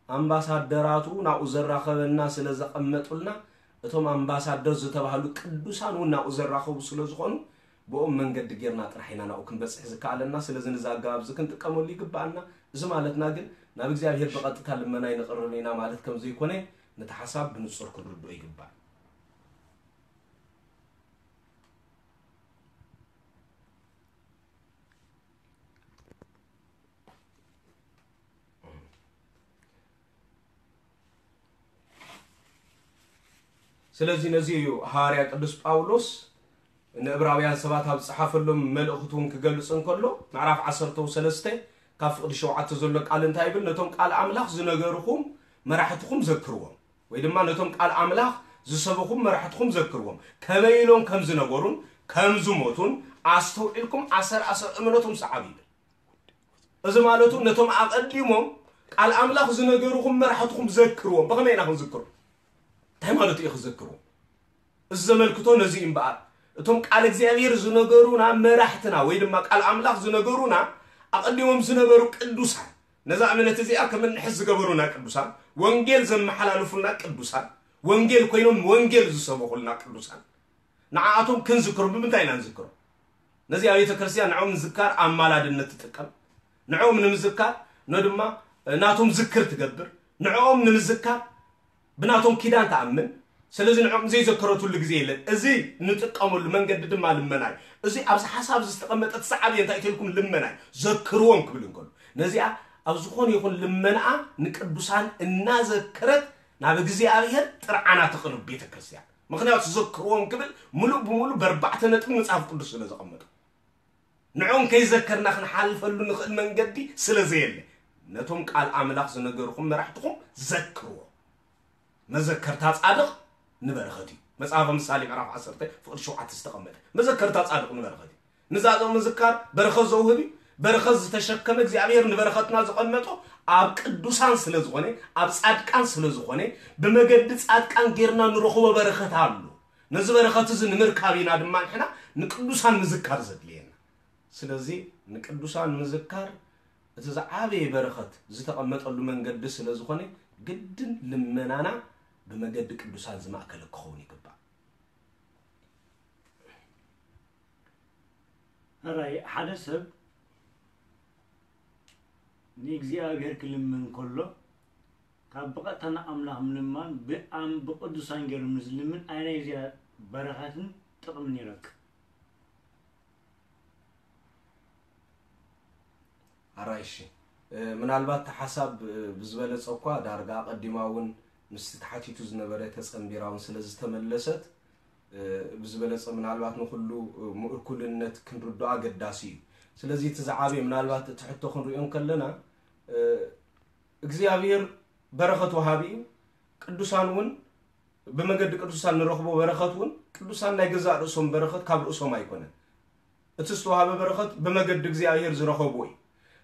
أمباسادراتو نا أزرع خبنا سلازق أمت قلنا أتوم أمباسادر زتبهلو كدوسان ونا أزرع خب سلازقون بو من قد جيرنا ترحينا نا وكن بس حزق على الناس سلازي نزاقاب زكنت كمل لي قبعنا إذا مالتنا قل نبي زي بقطتها لما ناين قررنا مالتكم زي كونه نتحسب بنصر كل ردو يقبع سلازي نزيو هاريا قدس باولوس ان ابراويان سبات هاب صحاف لهم ملؤختهم كجلصن كله معرف 13 كاف شوعات زلو قال انتاي بل نتوم قال املاح زنغركم مرحتكم ذكروا ويدما نتوم قال املاح زسبكم مرحتكم ذكروا كبيلون كم زنغورون كم زموتون استوئلكم 10 امنتهم صعبي اذا مالتو نتوم اقديمهم قال املاح زنغركم مرحتكم ذكروا بغميناهم ذكروا تاي مالتو يخذكروا الزملكتو نزيم بقى اتوم قال እግዚአብሔር ዝነገሩና መራሕትና ወይ ድማ ቃል አምላክ ዝነገሩና አቀዲሞም ዝነበሩ ቅዱሳን ነዛ እምነት እዚኣ ከመን ሕዝ ገበሩና ቅዱሳን ወንጌል ዘመሐላልፉና ቅዱሳን ወንጌል ኮይኖም ወንጌል ዝሰበኹልና ቅዱሳን ንዓአቶም ክንዝክሩ ብምንታይና ንዝክሩ ነዚ ቤተ ክርስቲያን ንዖም ዝካር አማላድነት ተጠቀም ንዖም ንምዝካር ነው ድማ ናቶም ዝክር ትገብር ንዖም ንምዝካር ብናቶም ኪዳን ተአምን ስለዚህ ንዖም ዘይ ዘከረቱ ለጊዜ የለን እዚ ንጥቀመሉ መንገድ ድማ ልመናይ እዚ ኣብስ ሐሳብ ዝተቀመጠት ሰዓብ እንታይ ትልኩም ልመናይ ዘክሩዎም ክብልን ኮሉ ነዚኣ ኣብ ዝኾነ ይኹን ልመና ንቅዱሳን እናዘከረት ናብ እግዚአብሔር ጥርዓና ተቅርብ ቤተ ክርስቲያን ምክንያቱ ዘክሩዎም ክብል ሙሉ በሙሉ በርባዕተ ነጥብ መጽሐፍ ቅዱስ ስለዘቀመጡ ንዖም ከይዘከርና ክንሓልፈሉ ንኽእል መንገዲ ስለዘየለ ነቶም ቃል አምላክ ዝነገርኩም መራሕትኩም ዘክሩ መዘከርታ ጻድቕ نبرخدي مصحف مثالي معرف 10 فقد شوعة تستقمت مذكرتا صادق نبرخت نزازو مذكر برخز زوهبي برخز تشكم እግዚአብሔር ንበረኸትና ዝቀመጦ ኣብ ቅዱሳን ስለዝኾነ ኣብ ጻድቃን ስለዝኾነ በመገድ ጻድቃን ጌርና ንረኽቦ በረኸት አሉ ነዚ በረኸት እዚ ንምርካቢና ድማ ንሕና ንቅዱሳን ምዝካር ዘድልየና ስለዚህ ንቅዱሳን ምዝካር እቲ ዝዓበየ በረኸት ዝተቀመጠሉ መንገድ ስለዝኾነ ግድን ልመናና በመገድ ቅዱሳን ዝማእከል ክኸውን ይግባእ አራይ ሓደ ሰብ ንእግዚአብሔር ክልምን ከሎ ካብ በቀተና አምላክ ምንማን በቅዱሳን ገር ምስልምን አይነ እዚያ በረኸትን ጥቅምን ይረክ አራይሽ ምናልባት ሐሳብ ብዝበለጸኳ ዳርጋ ቀዲማውን ምስተታሕቲቱ ዝነበረ ተጸምቢራውን ስለዚህ ተመለሰት ብዝበለጸ ምናልባት ነው ሁሉ ሙእኩልነት ክንርዶ አገዳሲ ስለዚህ ተዛዓበ ምናልባት ተሕቶ ክንሪኦም ከለና እግዚአብሔር በረኸት ወሃቢ ቅዱሳንውን በመገድ ቅዱሳን ንረኽቦ በረኸቱን ቅዱሳን ናይ ገዛ ርሶም በረኸት ካብ ርሶም አይኮነ እትስተዋሃበ በረኸት በመገድ እግዚአብሔር ዝረኽቦ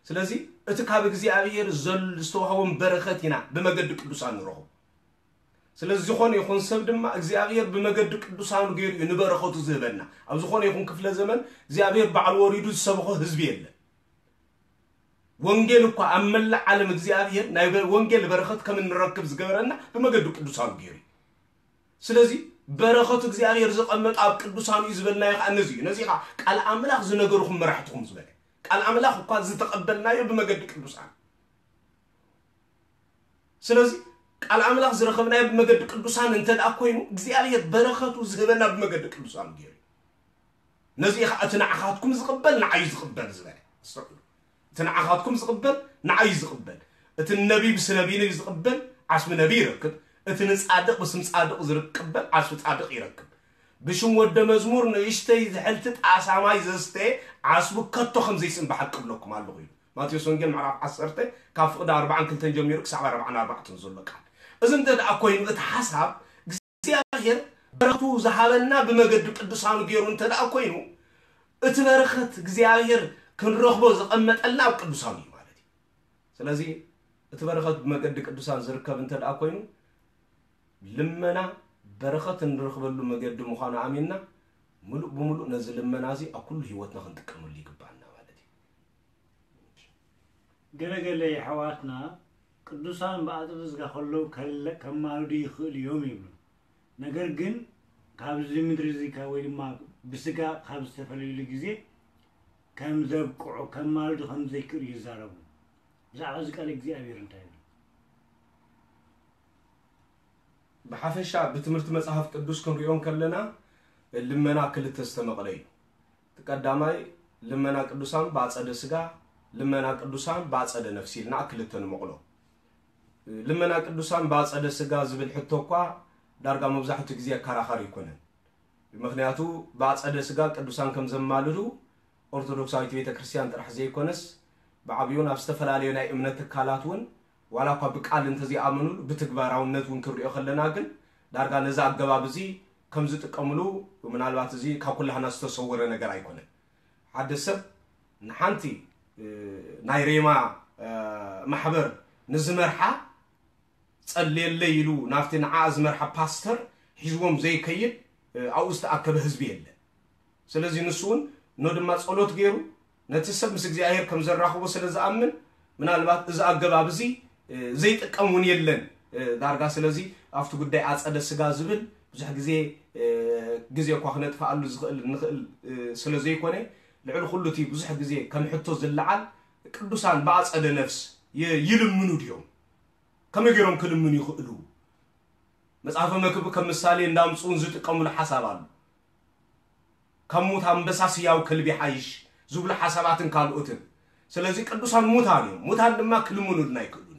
ስለዚህ እቲ ካብ እግዚአብሔር ዘል ዝተዋሃቦም በረኸትና በመገድ ቅዱሳን ንረኽቦ ስለዚህ ዝኾነ ይኹን ሰብ ድማ እግዚአብሔር በመገድ ቅዱሳን ገይሩ ንበረኸቱ ዝህበና ኣብ ዝኾነ ይኹን ክፍለ ዘመን እግዚአብሔር በዓል ወሪዱ ዝሰብኾ ህዝብ የለ ወንጌል እኮ አመላ ዓለም እግዚአብሔር ናይ ወንጌል በረኸት ከም እንረክብ ዝገበረና በመገድ ቅዱሳን ገይሩ ስለዚህ በረኸቱ እግዚአብሔር ዝቀመጥ ኣብ ቅዱሳን ይዝበልና ይኻ ነዚህ ቃል አምላክ ዝነገርኩም መራሕትኩም ዝበለ ቃል አምላክ እኮ ዝተቀበልናዮ በመገድ ቅዱሳን ስለዚህ ቃል አምላክ ዝረከብናዮ በመገድ ቅዱሳን እንተዳ ኮይኑ እግዚአብሔር በረኸቱ ዝህበና በመገድ ቅዱሳን ገይሩ ነዚህ አትናዓኻትኩም ዝቅበል ንዓይ ዝቅበል ዝበለ تنعخاتكم زقبل نعي زقبل اتنبي بسنبي نبي زقبل عشم نبي يركب اتنصادق بسم صادق زركبل عشم صادق يركب بشم ود مزمور نيشتي زحلتت اساماي زستي عشم كتو خمزي سن بحق لكم الله يقول ماتيوس وانجيل معرف 10 كافقد 40 كلتن جميرك ساعه 40 تنزل قال اذا انت اكوين اتحسب እግዚአብሔር በረቱ ዘሃበና በመገድ ቅዱሳን ገይሩ እንተ አኮይኑ እትበረኸት እግዚአብሔር ክንረኽቦ ዝቀመጠልና ኣብ ቅዱሳን እዩ ማለት እዩ ስለዚህ እትበረኸት በመገድ ቅዱሳን ዝርከብ እንተ አኮይኑ ልመና በረኸት እንረኽበሉ መገድ ምዃኑ አሚንና ሙሉ በሙሉ ነዚ ልመናዚ አኩሉ ህይወትና ክንጥቀመሉ ይግባና ማለት እዩ ገለገለ ይሐዋትና ቅዱሳን በአጥብዝ ጋር ከለው ከማውዲ ይኽእል እዮም ይብሉ ነገር ግን ካብዚ ምድሪ ዚካ ወይ ድማ ብስጋ ካብ ዝተፈለሉ ጊዜ ከም ዘብቅዑ ከማልዱ ከም ዘይክር ይዛረቡ ብዛዕባ ዝቃል እግዚአብሔር እንታይ ነው بحفشة بتمرت مصحف قدوس كنريون كلنا لمنا كلت استمقلي تقداماي لمنا قدوسان باصد سغا لمنا قدوسان باصد نفسينا كلتن مقلو لمنا قدوسان باصد سغا زبل حتوكا دارغا مبزحت غزي كراخر يكونن بمخنياتو باصد سغا قدوسان كم زمالدو ኦርቶዶክሳዊት ቤተክርስቲያን ጥራሕ ዘይኮነስ በአብዮን አስተፈላለዩ ናይ እምነት ተካላትውን ዋላኳ በቃል እንተዚ አመኑ በተግባራውነት ወንክርዮ ከለና ግን ዳርጋ ነዛ አገባብዚ ከም ዝጥቀምሉ ምናልባት እዚ ካኩላህና ዝተሰወረ ነገር አይኮነ ሐደሰብ ንሓንቲ ናይ ሬማ ማሕበር ንዝመርሓ ጸልየለ ይሉ ናፍቲ ንዓ ዝመርሓ ፓስተር ሒዝዎም ዘይከይድ አውስተ አከበ ህዝብ የለ ስለዚህ ንሱን نودما صلوت غيرو نتسب مس እግዚአብሔር ከም ዘራኽቦ ስለዛአምን ምናልባት እዚ አገባብዚ ዘይጥቀሙን የለን ዳርጋ ስለዚህ አፍቱ ጉዳይ አጸደ ስጋ ዝብል ብዙሕ ጊዜ እኮ ክነጥፋሉ ዝኽእል ንኽእል ስለዚህ ኮነ ልዕል ሁሉቲ ብዙሕ ጊዜ ከም ሕቶ ዝለዓል ቅዱሳን በአጸደ ነፍስ ይልምኑ ዲዮም ከመገሮም ክልምኑ ይኽእሉ መጽሐፈ መክብብ ከምሳሌ እንዳምጹን ዝጥቀሙሉ ሐሳብ አሉ كموت አንበሳስ ያው ክልቢ ሐይሽ ዝብሉ ሐሳባትን ካልኡትን ስለዚህ ቅዱሳን ሙታን ድማ ክልሙኑልና ይክሉን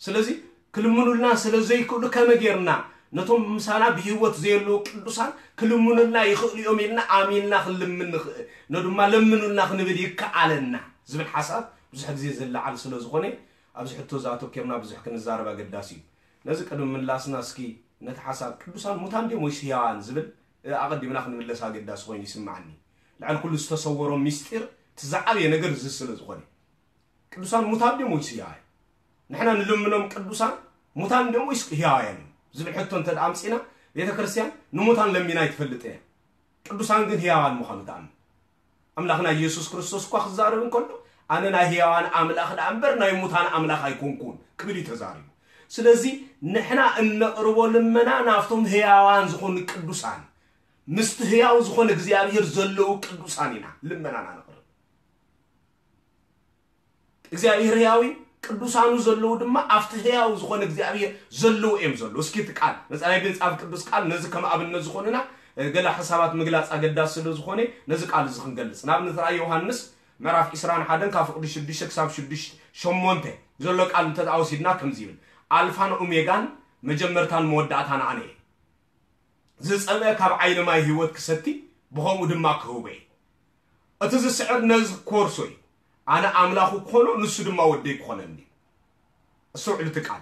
ስለዚህ ክልሙኑልና ስለዚህ ይክሉ ከመገርና ነቶም ምሳና በህይወት ዘይሉ ቅዱሳን ክልሙኑልና ይኽእሉም ይልና አሚንና ክልምን ነድማ ለምኑልና ክንብል ይከአለና ዝብል ሐሳብ ብዙሕ ጊዜ ዘለዓል ስለዝኾነ ኣብዚ ሕቶ ዛቶ ከርና ብዙሕ ክንዛረባ ገዳሲ ነዚ ቅድም ምላስና እስኪ نتحسب قدوسان موتان دي مويس هيوان زبل أقدمنا خن ملص أقداس وين يسمعني لعل كل استصوروا ميستير تزعل ينقر زسل زغني قدوسان موتان دي مويس هيوان نحن نلمنهم قدوسان موتان دي مويس هيوان زبل حتى أنت أمسينا بيت كريستيان نموتان لمينا يتفلتين قدوسان دي هيوان محمد أملاخنا يسوع كريستوس كوا خزارين كله أنا هيوان أملاخ الأمبر نايموتان أملاخ يكون كبير تزاري سلازي نحنا إن قربوا لمنا نافتم هيوان زخون قدوسان مست هياو زخون እግዚአብሔር ዘለው ቅዱሳኒና ልመናና ነበር እግዚአብሔር ህያዊ ቅዱሳኑ ዘለው ድማ አፍተ ህያው ዝኮነ እግዚአብሔር ዘለው ኤም ዘለው እስኪ ተቃል መጻይ ግልጻፍ ቅዱስ ቃል ነዚ ከማብነት ዝኮነና ገላ ሐሳባት መግላጽ አገዳስ ስለ ዝኮነ ነዚ ቃል ዝክንገልጽ ናብነት ራእይ ዮሐንስ ምዕራፍ 21 ካፍቅዱ 6 ክሳብ 6 ሸሞንተ ዘሎ ቃል ተጣውሲድና ከምዚ ይብል አልፋን ኦሜጋን መጀመርታን መወዳታን አኔ زسأله كاب عين ما هيوت كستي بهم ودم ما كهوبي أتزسعر نز كورسوي أنا أملاخو كونه نسود ما ودي كونني السؤال تكال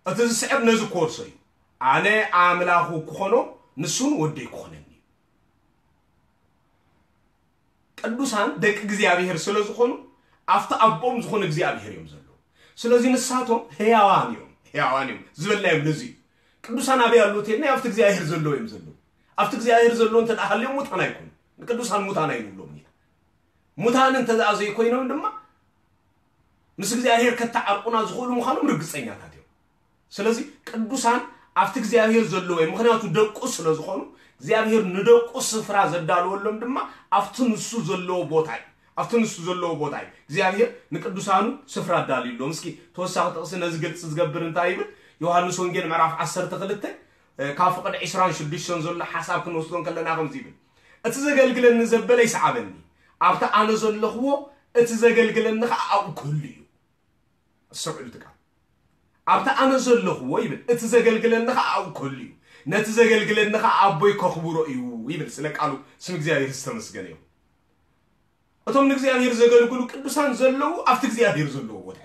أتزسعر نز كورسوي أنا أملاخو كونه نسون ودي كونني الدوسان دك جزيابي هرسله زخونه أفت أبوم زخونه جزيابي هريم زلوا سلازين الساتهم هيوانيوم زبلة يمنزي ቅዱሳን አብያ ያሉትና አፍት እግዚአብሔር ዘለው ይምዘሉ አፍት እግዚአብሔር ዘለው እንተ አሐለም ሙታና ይኩን ቅዱሳን ሙታና ይሉም ሙታንን ተዛዘ ይኮይነው እንደማ ምስ እግዚአብሔር ከተዓርቁና ዝኹሉ ምኻኑ ርግጸኛ ታዲው ስለዚህ ቅዱሳን አፍት እግዚአብሔር ዘለው ምክንያቱ ደቁ ስለዝኾኑ እግዚአብሔር ንደቁ ስፍራ ዘዳልወሎም ድማ አፍትንሱ ዘለው ቦታይ አፍትንሱ ዘለው ቦታይ እግዚአብሔር ንቅዱሳኑ ስፍራ ዳልይሎም እስኪ ተወሳኺ ጥቅስ ነዚ ግልጽ ዝገብር እንታይ ይብል ዮሐንስ ወንጌል ምዕራፍ 10 ተخلተ ካፍቅድ 26 ዘሎ ሐሳብ ክንወስዶን ከለና ከም ዚብል እቲ ዘገልግለን ዘበለ ይስዓበኒ ኣብታ ኣነ ዘለኽዎ እቲ ዘገልግለኒ ኣብ ኩሉ እዩ السؤال تكا ኣብታ ኣነ ዘለኽዎ ይብል እቲ ዘገልግለኒ ኣብ ኩሉ እዩ ነቲ ዘገልግለኒ ኣቦይ ከኽብሮ እዩ ይብል ስለቃሉ ስም እግዚአብሔር ዝተመስገነ እዩ እቶም ንእግዚአብሔር ዘገልግሉ ቅዱሳን ዘለው ኣብቲ እግዚአብሔር ዘለው ቦታ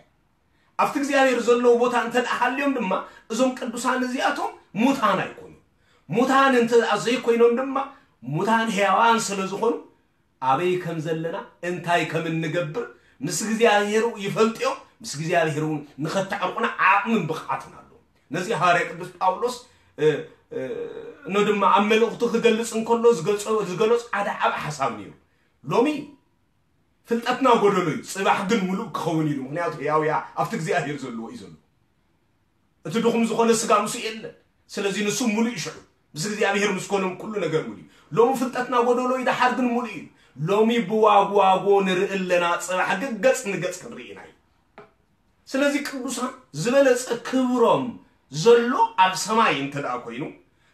أفت እግዚአብሔር ዘለው ቦታ እንተ አሐልዮም ድማ እዞም ቅዱሳን እዚአቶም ሙታን አይኮኑ ሙታን እንተ አዘይ ኮይኖም ድማ ሙታን ህያዋን ስለዝኾኑ አበይ ከም ዘለና እንታይ ከም እንገብር ምስ እግዚአብሔሩ ይፈልጥዮ ምስ እግዚአብሔሩ ንኸተዓርቁና ዓቅምን ብቕዓትን አለው ነዚ ሐዋርያ ቅዱስ ጳውሎስ ነው ድማ አመልእኽቱ ክገልጽ እንከሎ ዝገልጽ ዓዳ ዓብ ሐሳብ ነይሩ ሎሚ ፍልጠትና ጎደሎይ ጽባሕ ግን ሙሉእ ክኸውን ኢሉ ምክንያቱ ያውያ አፍት እግዚአብሔር ዘለው ይዘሉ እቲ ድኹም ዝኾነ ስጋ ሙሱ የለ ስለዚህ ንሱ ሙሉእ ይሽዑ ምስ እግዚአብሔር ምስኮኖም ኩሉ ነገር ሙሉእ ሎሚ ፍልጠትና ጎደሎይ ዳሓር ግን ሙሉእ እዩ ሎሚ ብዋጓጎ ንርእለና ጽባሕ ገጽ ንገጽ ክንርኢና ስለዚህ ቅዱሳን ዝበለጸ ክብሮም ዘሎ ኣብ ሰማይ እንተዳ ኮይኑ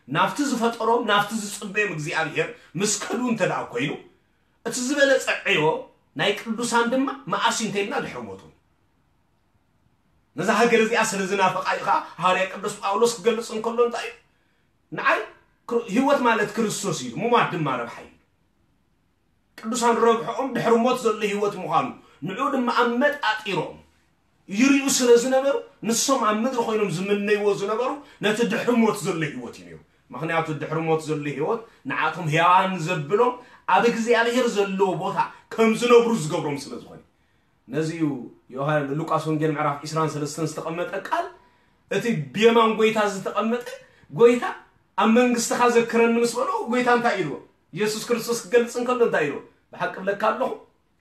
ናፍቲ ዝፈጠሮም ናፍቲ ዝጽበዮም እግዚአብሔር ምስከዱ እንተዳ ኮይኑ እቲ ዝበለጸ ዕዮ ናይ ቅዱሳን ድማ ማአሲንቴልና ድሕሞቱ ነዛ ሀገር እዚኣ ስለዝናፈቃ ኢኻ ሐዋርያ ቅዱስ ጳውሎስ ክገልጽ እንከሎ እንታይ ንዓይ ህይወት ማለት ክርስቶስ እዩ ሙማት ድማ ረብሓ እዩ ቅዱሳን ረብሖም ድሕሪ ሞት ዘሎ ህይወት ምዃኑ ንዑ ድማ ኣመጣጢሮም ይርዩ ስለዝነበሩ ንሶም ኣብ ምድሪ ኮይኖም ዝምነይዎ ዝነበሩ ነቲ ድሕሪ ሞት ዘሎ ህይወት እዩ ምክንያቱ ድሕሪ ሞት ዘሎ ህይወት ንዓቶም ህያዋን ዘብሎም ኣብ እግዚአብሔር ዘሎ ቦታ ከም ዝነብሩ ዝገብሮም ስለዝኾነ ነዚዩ ዮሐንስ ሉቃስ ወንጌል ምዕራፍ 23 ዝተቀመጠ ቃል እቲ ቢየማን ጎይታ ዝተቀመጠ ጎይታ ኣብ መንግስትኻ ዘክረኒ ምስ በሎ ጎይታ እንታይ ኢሉ ኢየሱስ ክርስቶስ ክገልጽ እንከሎ እንታይ ኢሉ ብሓቂ ብለካ ኣለኹ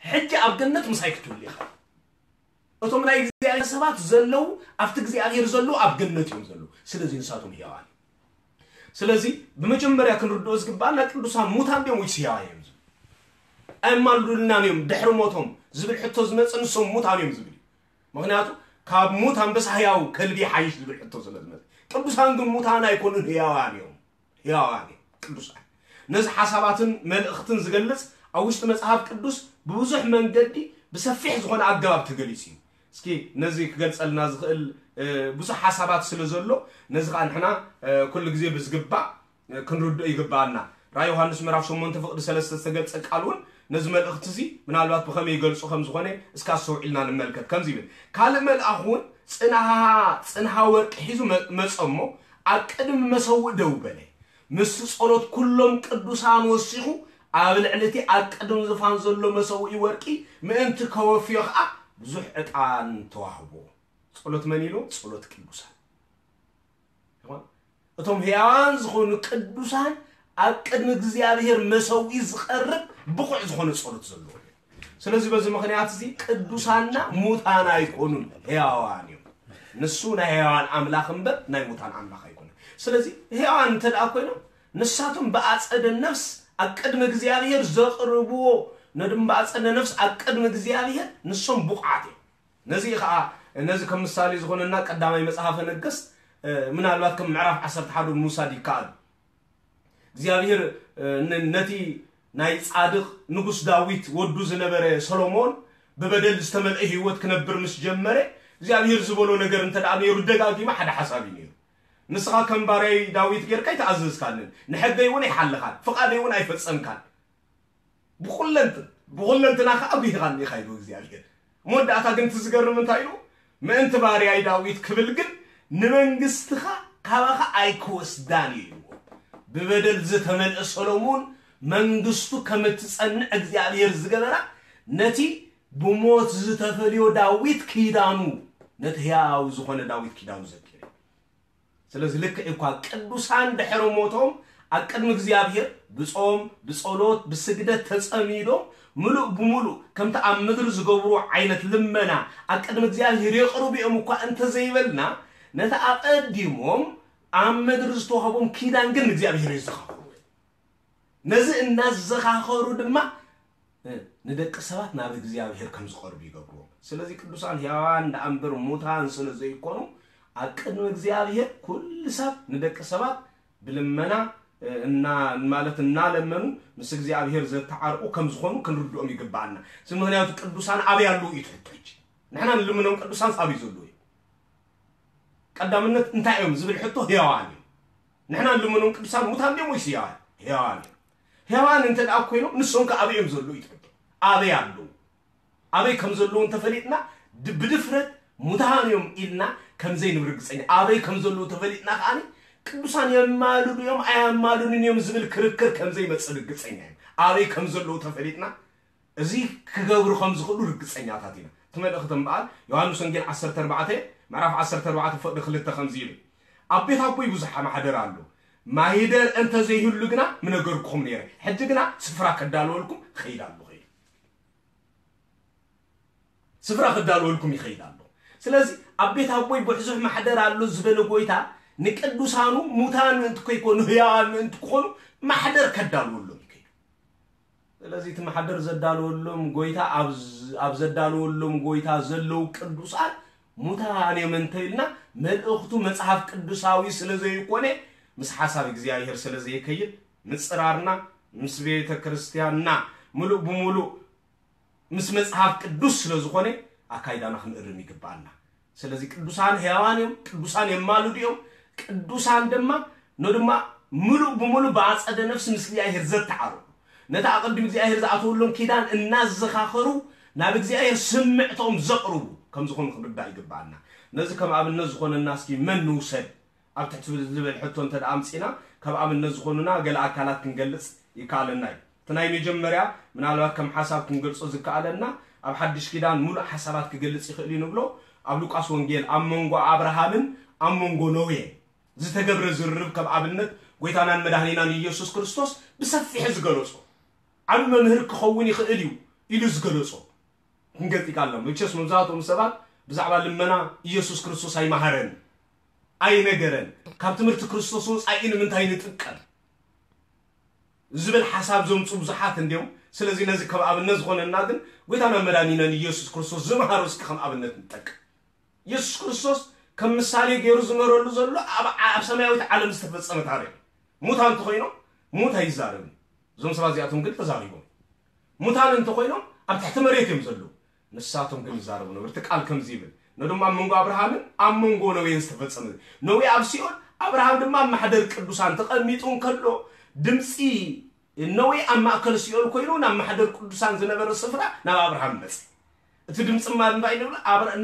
ሕጂ ኣብ ገነት ምሳይ ክትውል ኢኻ እቶም ናይ እግዚአብሔር ሰባት ዘለው ኣብቲ እግዚአብሔር ዘሎ ኣብ ገነት እዮም ዘለው ስለዚህ ንሳቶም ህያዋን ስለዚህ በመጀመሪያ ክንርድኦ ዝግባና ቅዱሳን ሙታን ደም ወይስ ህያዋን أمالدولنانيوم دحرموتهم زبل حتى زمن سوم موتانيوم زبل مغنياتو كاب موتان بس هياو كلبي حيش زبل حتى زلمت قدوسان ግን ሙታን አይኮኑን ህያዋንዮም ቅዱሳን ነዚ ሐሳባትን መልእኽትን ዝገልጽ አውሽት መጽሐፍ ቅዱስ በብዙሕ መንገዲ በሰፊሕ ዝኾነ አገባብ ተገሊጽ እዩ እስኪ ነዚ ክገልጸልና ዝኽእል ብዙሕ ሐሳባት ስለዘሎ ነዚ ቃንሕና ኩሉ ግዜ ብዝግባ ክንርድኦ ይግባና ራእይ ዮሐንስ ምዕራፍ 8 ፍቅድ 3 ተገልጸ ቃሉን ነዚ መልእኽት እዚ ምናልባት በከመይ ይገልጹ ከም ዝኾነ እስካ ሰውዒልና ንመልከት ከምዚ ይብል ካለ መልአኹን ጽንሃ ወርቅ ሒዙ መጸሞ أقدم مسوي دوبله مس صلوت كلهم قدوسان وسيخو أبلعلتي أقدم زفان زلو مسوي ورقي ما أنت كوفيخ بزح أتعان توهبو صلوت منيلو صلوت قدوسان أتوم هيان زخون قدوسان أقدم እግዚአብሔር مسوي زقرب بقع زخون صلوت زلو ስለዚህ በዚህ ምክንያት እዚ ቅዱሳንና ሙታን አይቆኑም ሕያዋን ንሱና ሕያዋን አምላክ እንበር ናይ ሙታን አምላክ አይቆኑ ስለዚህ ሕያዋን ተዳኮይኑ ንሳቱም በአጸደ ነፍስ አቀድመ እግዚአብሔር ዘቅርቦ ነድም በአጸደ ነፍስ አቀድመ እግዚአብሔር ንሱም ቡቃቴ ነዚህ ከምሳሌ ዝሆነና ቀዳማይ መጽሐፈ ነገሥት ምናልባት ከምዕራፍ 11 ሙሳ ዲካል እግዚአብሔር ነቲ ናይ ጻድቅ ንጉስ ዳዊት ወዱ ዝነበረ ሰሎሞን በበደል ዝተመልአ ህይወት ክነብር ምስ ጀመረ እግዚአብሔር ዝቦሎ ነገር እንተዳነሩ ደጋጊማ ሓደ ሐሳብ እዩ ንስኻ ከምባሪይ ዳዊት ጌርካይ ተአዘዝካን ንሕገይ ወን ይሐልኻል ፍቃደይ ወን አይፈጸምካል ብኹለንትና ከአብይኻን ይኻይሉ እግዚአብሔር ሞዳታ ግን ትዝገርም እንታይሉ ምእንቲ ባሪያይ ዳዊት ክብል ግን ንመንግስትኻ ካባኻ አይክወስዳን እዩ በበደል ዝተመልአ ሰሎሞን መንግስቱ ከምትጸንዕ እግዚአብሔር ዝገበራ ነቲ ብሞት ዝተፈልዮ ዳዊት ኪዳኑ ነቲ ሕያው ዝኾነ ዳዊት ኪዳኑ ዘክረ ስለዚህ ልክ እኳ ቅዱሳን ድሕሪ ሞቶም አቀድም እግዚአብሔር ብጾም ብጸሎት ብስግደት ተጸሚዶ ሙሉእ ብሙሉእ ከምታ ኣብ ምድር ዝገብሩ ዓይነት ልመና አቀድም እግዚአብሔር ይቅርብዮም እኳ እንተ ዘይበልና ነታ አቀዲሞም ኣብ ምድር ዝተዋህቦም ኪዳን ግን እግዚአብሔር ይዝኻኽሩ ነዚ እናዘኻኸሩ ድማ ንደቂ ሰባት ናብ እግዚአብሔር ከም ዝቀርቡ ይገብሩ ስለዚህ ቅዱሳን ሕያዋን እንዳአንበር ሙታን ስለዘይኮኑ አቀድም እግዚአብሔር ኩል ሰብ ንደቂ ሰባት ብልመና እና ማለት እና ለመኑ ምስ እግዚአብሔር ዘተዓርቁ ከም ዝኾኑ ክንርድኦም ይግባና ስለምክንያቱ ቅዱሳን አብ ያሉ ይትሕቶች ንሕና ንልምኖም ቅዱሳን ሳብ ይዘሉ ቀዳምነት እንታይኦም ዝብል ሕቶ ሕያዋን ንሕና ንልምኖም ቅዱሳን ሙታን ደሞ ይስያዋን ሕያዋን እንተ ደኣ ኮይኑ ንሶም ከአብዮም ዘሎ ይትሕቶ አብ ያሉ አበይ ከም ዘለውን ተፈሊጥና ብድፍረት ሙታንዮም ኢልና ከም ዘይንብርግፀኛ አበይ ከም ዘሎ ተፈሊጥና ካኒ ቅዱሳን የማሉድዮም አያማሉድዮም ዝብል ክርክር ከም ዘይመጽእ ርግፀኛ አበይ ከም ዘሎ ተፈሊጥና እዚ ክገብሩ ከም ዝኽእሉ ርግፀኛታት ኢና ተመልእኽተን በዓል ዮሐንስ ወንጌል 14 ምዕራፍ 14 ፍቅዲ 2 ከም ዝይብል አቤት አቦይ ብዙሕ ማሕደር አሉ ማይደር እንተ ዘይህሉ ግና ምነገርኩም ነይረ ሕጂ ግና ስፍራ ከዳልወልኩም ኸይዳሉ ስፍራ ከዳልወልኩም ይኸይዳሉ ስለዚህ አቤት አቦይ ብዙሕ ማሕደር አሉ ዝበለ ጎይታ ንቅዱሳኑ ሙታን እንት ኮይኮኑ ሕያዋን እንት ኮኑ ማሕደር ከዳልወሎም ይከይዱ ስለዚህ ማሕደር ዘዳልወሎም ጎይታ ኣብ ዘዳልወሎም ጎይታ ዘለው ቅዱሳን ሙታን የመንተይልና መልእኽቱ መጽሐፍ ቅዱሳዊ ስለዘይኮነ ምስ ሐሳብ እግዚአብሔር ስለዘይከይድ ንጽራርና ምስ ቤተ ክርስቲያንና ሙሉእ ብሙሉእ ምስ መጽሐፍ ቅዱስ ስለዝኾነ አካይዳና ክንእርም ይግባና ስለዚህ ቅዱሳን ሕያዋንም ቅዱሳን የማሉድዮም ቅዱሳን ደማ ነድማ ሙሉእ ብሙሉእ በአጸደ ነፍስ ምስ እግዚአብሔር ዘተዓርቁ ነታ አቀድም እግዚአብሔር ዝኣተወሎም ኪዳን እናዘኻኸሩ ናብ እግዚአብሔር ስምዕቶም ዘቅርቡ ከም ዝኾኑ ክንርዳ ይግባና ነዚ ከም ኣብነት ዝኾነና እስኪ መን ንውሰድ ኣብ ትሕቲ ዝብል ሕቶ እንተ ደኣ ኣምፂና ካብ ኣብነት ዝኾኑና ገለ ኣካላት ክንገልጽ ይከኣለና እዩ እቲ ናይ መጀመርያ ምናልባት ከም ሓሳብ ክንገልጾ ዝከኣለና ኣብ ሓድሽ ኪዳን ሙሉእ ሓሳባት ክገልጽ ይኽእል እዩ ንብሎ ኣብ ሉቃስ ወንጌል ኣብ መንጎ አብርሃምን ኣብ መንጎ ኖዌ ዝተገብረ ዝርርብ ከም ኣብነት ጎይታናን መድኃኒናን ኢየሱስ ክርስቶስ ብሰፊሕ ዝገለጾ ዓብ መምህር ክኸውን ይኽእል እዩ ኢሉ ዝገለጾ ክንገልጽ ይከኣልና መቸስ መብዛሕትኦም ሰባት ብዛዕባ ልመና ኢየሱስ ክርስቶስ ኣይመሃረን ኣይነገረን ካብ ትምህርቲ ክርስቶስ ወፃኢ ንምንታይ ንጥቀም ዝብል ሓሳብ ዘምፁ ብዙሓት እንዲዮም ስለዚህ ነዚ ከም ኣብነት ዝኾነና ግን ጎይታናን መድኃኒናን ኢየሱስ ክርስቶስ ዝመሃሮ እስኪ ከም ኣብነት ንጠቅም ኢየሱስ ክርስቶስ ከም ምሳሌ ገይሩ ዝመረሉ ዘሎ ኣብ ሰማያዊት ዓለም ዝተፈጸመ ታሪክ ሙታን እንተኮይኖም ሙት ኣይዛረብን እዞም ሰባት እዚኣቶም ግን ተዛሪቦም ሙታን እንተኮይኖም ኣብ ትሕቲ መሬት እዮም ዘለዉ ንሳቶም ግን ይዛረቡ ነበር እቲ ቃል ከምዚ ይብል ነዶም ኣብ መንጎ አብርሃምን ኣብ መንጎ ኖዌን ዝተፈጸመ ኖዌ ኣብ ሲኦል አብርሃም ድማ ኣብ ማሕደር ቅዱሳን ተቐሚጡ እንከሎ ድምፂ ኖዌ ኣብ ማእከል ሲኦል ኮይኑ ናብ ማሕደር ቅዱሳን ዝነበረ ስፍራ ናብ አብርሃም መጽ እቲ ድምፂ ማ እንታይ ንብሎ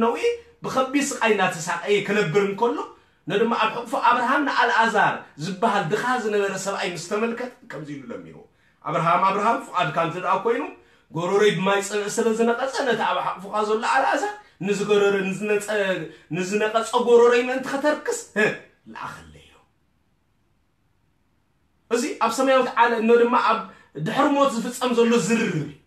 ኖዌ ብኸቢድ ስቃይ እናተሳቀየ ክነብር እንከሎ ندم أبحق أبراهام الأزار زبها الدخاز نبر سبعي مستملكت كم زينو لمينو أبراهام فقد كانت أكوينو قروري بما يسأل زنقة أنا تعب فقاز ولا على أزار نزقرر نزنقة قروري من تختركس لا خليه أزي أبسمي وتعالى ندم أب دحر موت في أمزلو زرري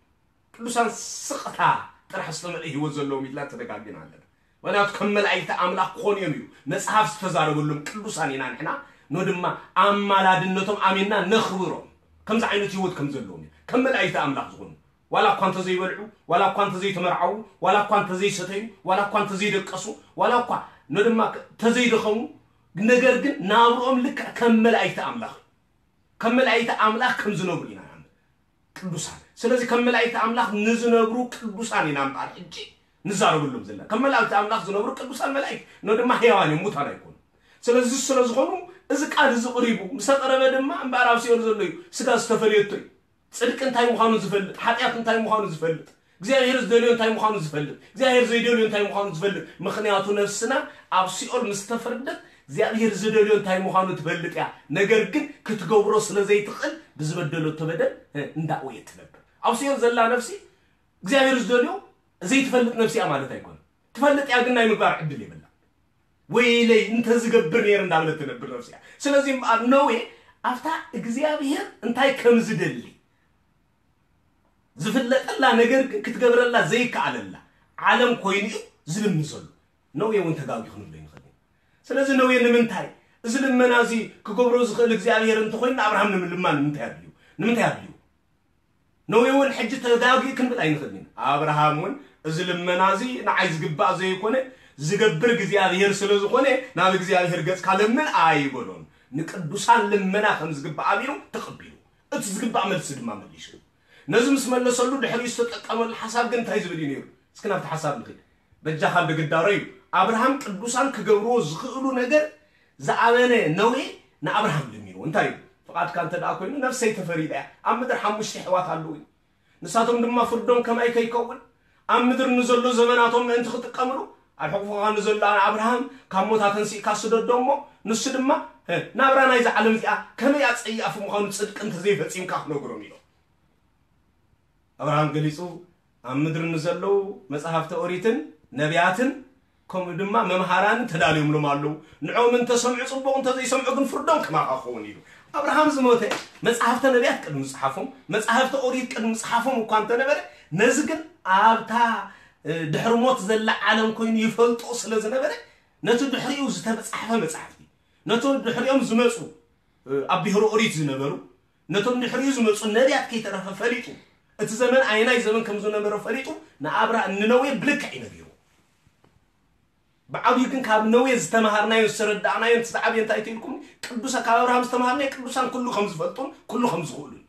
كلوسان سقطها ترى استمر إيه وزلوا مثل تدقاقين على وأنا أتكمل أي تعامل أقون يميو نسحب استزار أقول كلوسان ينان إحنا نودم ما أملا دنتم أمينا نخبرهم كم زعينو تيود كم زلومي كمل أي تعامل أقون ولا كنت زي ولعو ولا كنت زي تمرعو ولا كنت زي ستيو ولا كنت زي دقصو ولا كوا نودم ما تزيد خمو نجرجن نابرهم لك كمل أي تعامل كمل أي تعامل كم زنوبرينا كلوسان سلازي كمل أي تعامل نزنبرو كلوسان ينام بعد حجي نزارو كلهم زلا كمل أي تعامل زنبرو كلوسان ملاك نودم ما حيواني موت هذا يكون سلازي خونو إذا كان زقريبو مسافر بدم ما بعرف سير زلوا سكاس تفريطي صدق أنت هاي مخانو زفل حتى أنت هاي مخانو زفل እግዚአብሔር ዘደልዮ እንታይ ምዃኑ ዝፈልጥ እግዚአብሔር ዘይደልዮ እንታይ ምዃኑ ዝፈልጥ ምኽንያቱ ነፍስና ኣብ ሲኦል ምስተፈርደት እግዚአብሔር ዘደልዮ እንታይ ምዃኑ ትፈልጥ ያ ነገር ግን ክትገብሮ ስለዘይትኽእል ብዝበደሎ ተበደል እንዳወየ ትነብር ኣብ ሲኦል ዘላ ነፍሲ እግዚአብሔር ዘደልዮ ዘይትፈልጥ ነፍሲ ማለት አይኮን ትፈልጥ ያ ግን ናይ ምግባር ዕድል ይበላ ወይለይ እንተ ዝገብር ነር እንዳብለ ትነብር ነፍሲ ስለዚህ ነዌ ኣፍታ እግዚአብሔር እንታይ ከም ዝደሊ زفلت نجر كتجبر الله زي كعللا عالم كويني زلم نزل نوية وانت قاعد يخون بين خدين سلازم نوية نمنتهاي زلم منازي كجبروز خلق زي عليه رنت خوين أبراهام نمنتهابليو نوية وين حجة تداوي يكن بالعين خدين أبراهام وين زلم منازي نعايز جبا زي كونه زجبر زي عليه سلازم كونه نابق زي عليه رجس كلام من عايبولون نكدوسان لمنا خمس جبا عبيرو تقبلوا أتزجبا عمل سد ما مليشو نزم اسم الله صلوا لحريص تتقام الحساب جنت هاي زبدينير سكنا في حساب نخيل بجاخل بقداريو أبراهام قدوسان كجبروز خلوا نجر زعلانة نوي أبراهام لمينو انتاي فقط كانت تدعكوا نفسي تفريدة أم مدر حموش حوات علوي نساتهم دم فردهم كما يكون أم مدر نزلوا زماناتهم أنت خد تقامرو الحقوق نزل على أبراهام كموت هتنسي كاسد الدمو نسد ما نابرانا إذا علم ذي كما يأتي أفهم خانو تصدق أنت زي فتيم كاخنو قرومينو أبراهام قليسو أم مدر نزلو مسحفة أوريتن نبياتن كم دما ممهران تداليهم لمالو نعوم انت سمع صبو انت زي سمعو كن فردون كما أخونيلو أبراهام زموته مسحفة نبيات كد مسحفهم مسحفة أوريت كد مسحفهم وكانت نبرة نزقن آبتا دحرموت زل عالم كوين يفلطو سلازن نبرة نتو دحريو زتبصحفة مسحفتي نتو دحريوم زمصو أبيهرو أوريت زنبرو نتو دحريو زمصو نبيات كي ترف فريقو الزمن عيناي زمن كم زنا مرة فريقه نعبر النووي بلك عينا بيرو بعض يمكن كاب نووي استمهرنا يسرد عنا ينتسعب ينتأتي لكم كدوسا كابرهم استمهرنا كدوسان كله خمس فلتون كله خمس خولون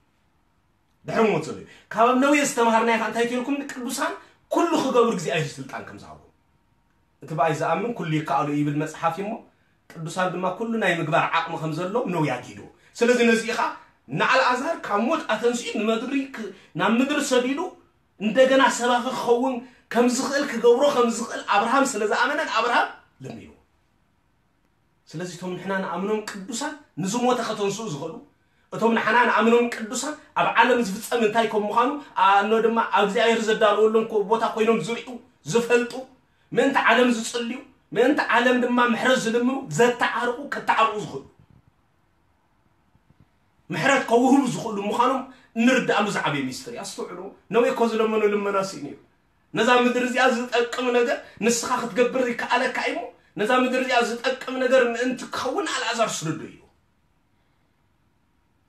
دحرم وصلي كاب نووي استمهرنا ينتأتي لكم كدوسان كله خجور جزء أي سلطان كم زعو تبع إذا أمن كل يقالوا يبل مسحف يمو كدوسان بما كله نايم كبار عقم خمس اللو نووي عجيدو سلزم نزيخا نعل أزهر كموت أتنسين مدريك نمدر سبيلو ندجنا سباق خوون كم زخل كجورو خم زخل أبراهام سلزا أمنا أبراهام لميو سلزي توم نحنا نأمنهم كدوسا نزموا تختون سوز غلو توم نحنا نأمنهم كدوسا أب عالم زفت أمن تايكم مخانو إنه دم أجزاء يرزدار ولهم كوبوتا كوينهم زريو زفلتو من أنت عالم زتصليو من أنت عالم دم محرز دمو زت تعرقو كتعرقو زغلو محرات قوهم زخلوا مخانم نرد على زعبي ميستري أستوعبوا نوي كوزلو منو لما ناسينيو نزام مدرزي أزت أكم نجار نسخة تجبر ذيك على كايمو نزام مدرزي أزت أكم نجار أنت كون على أزار سرديو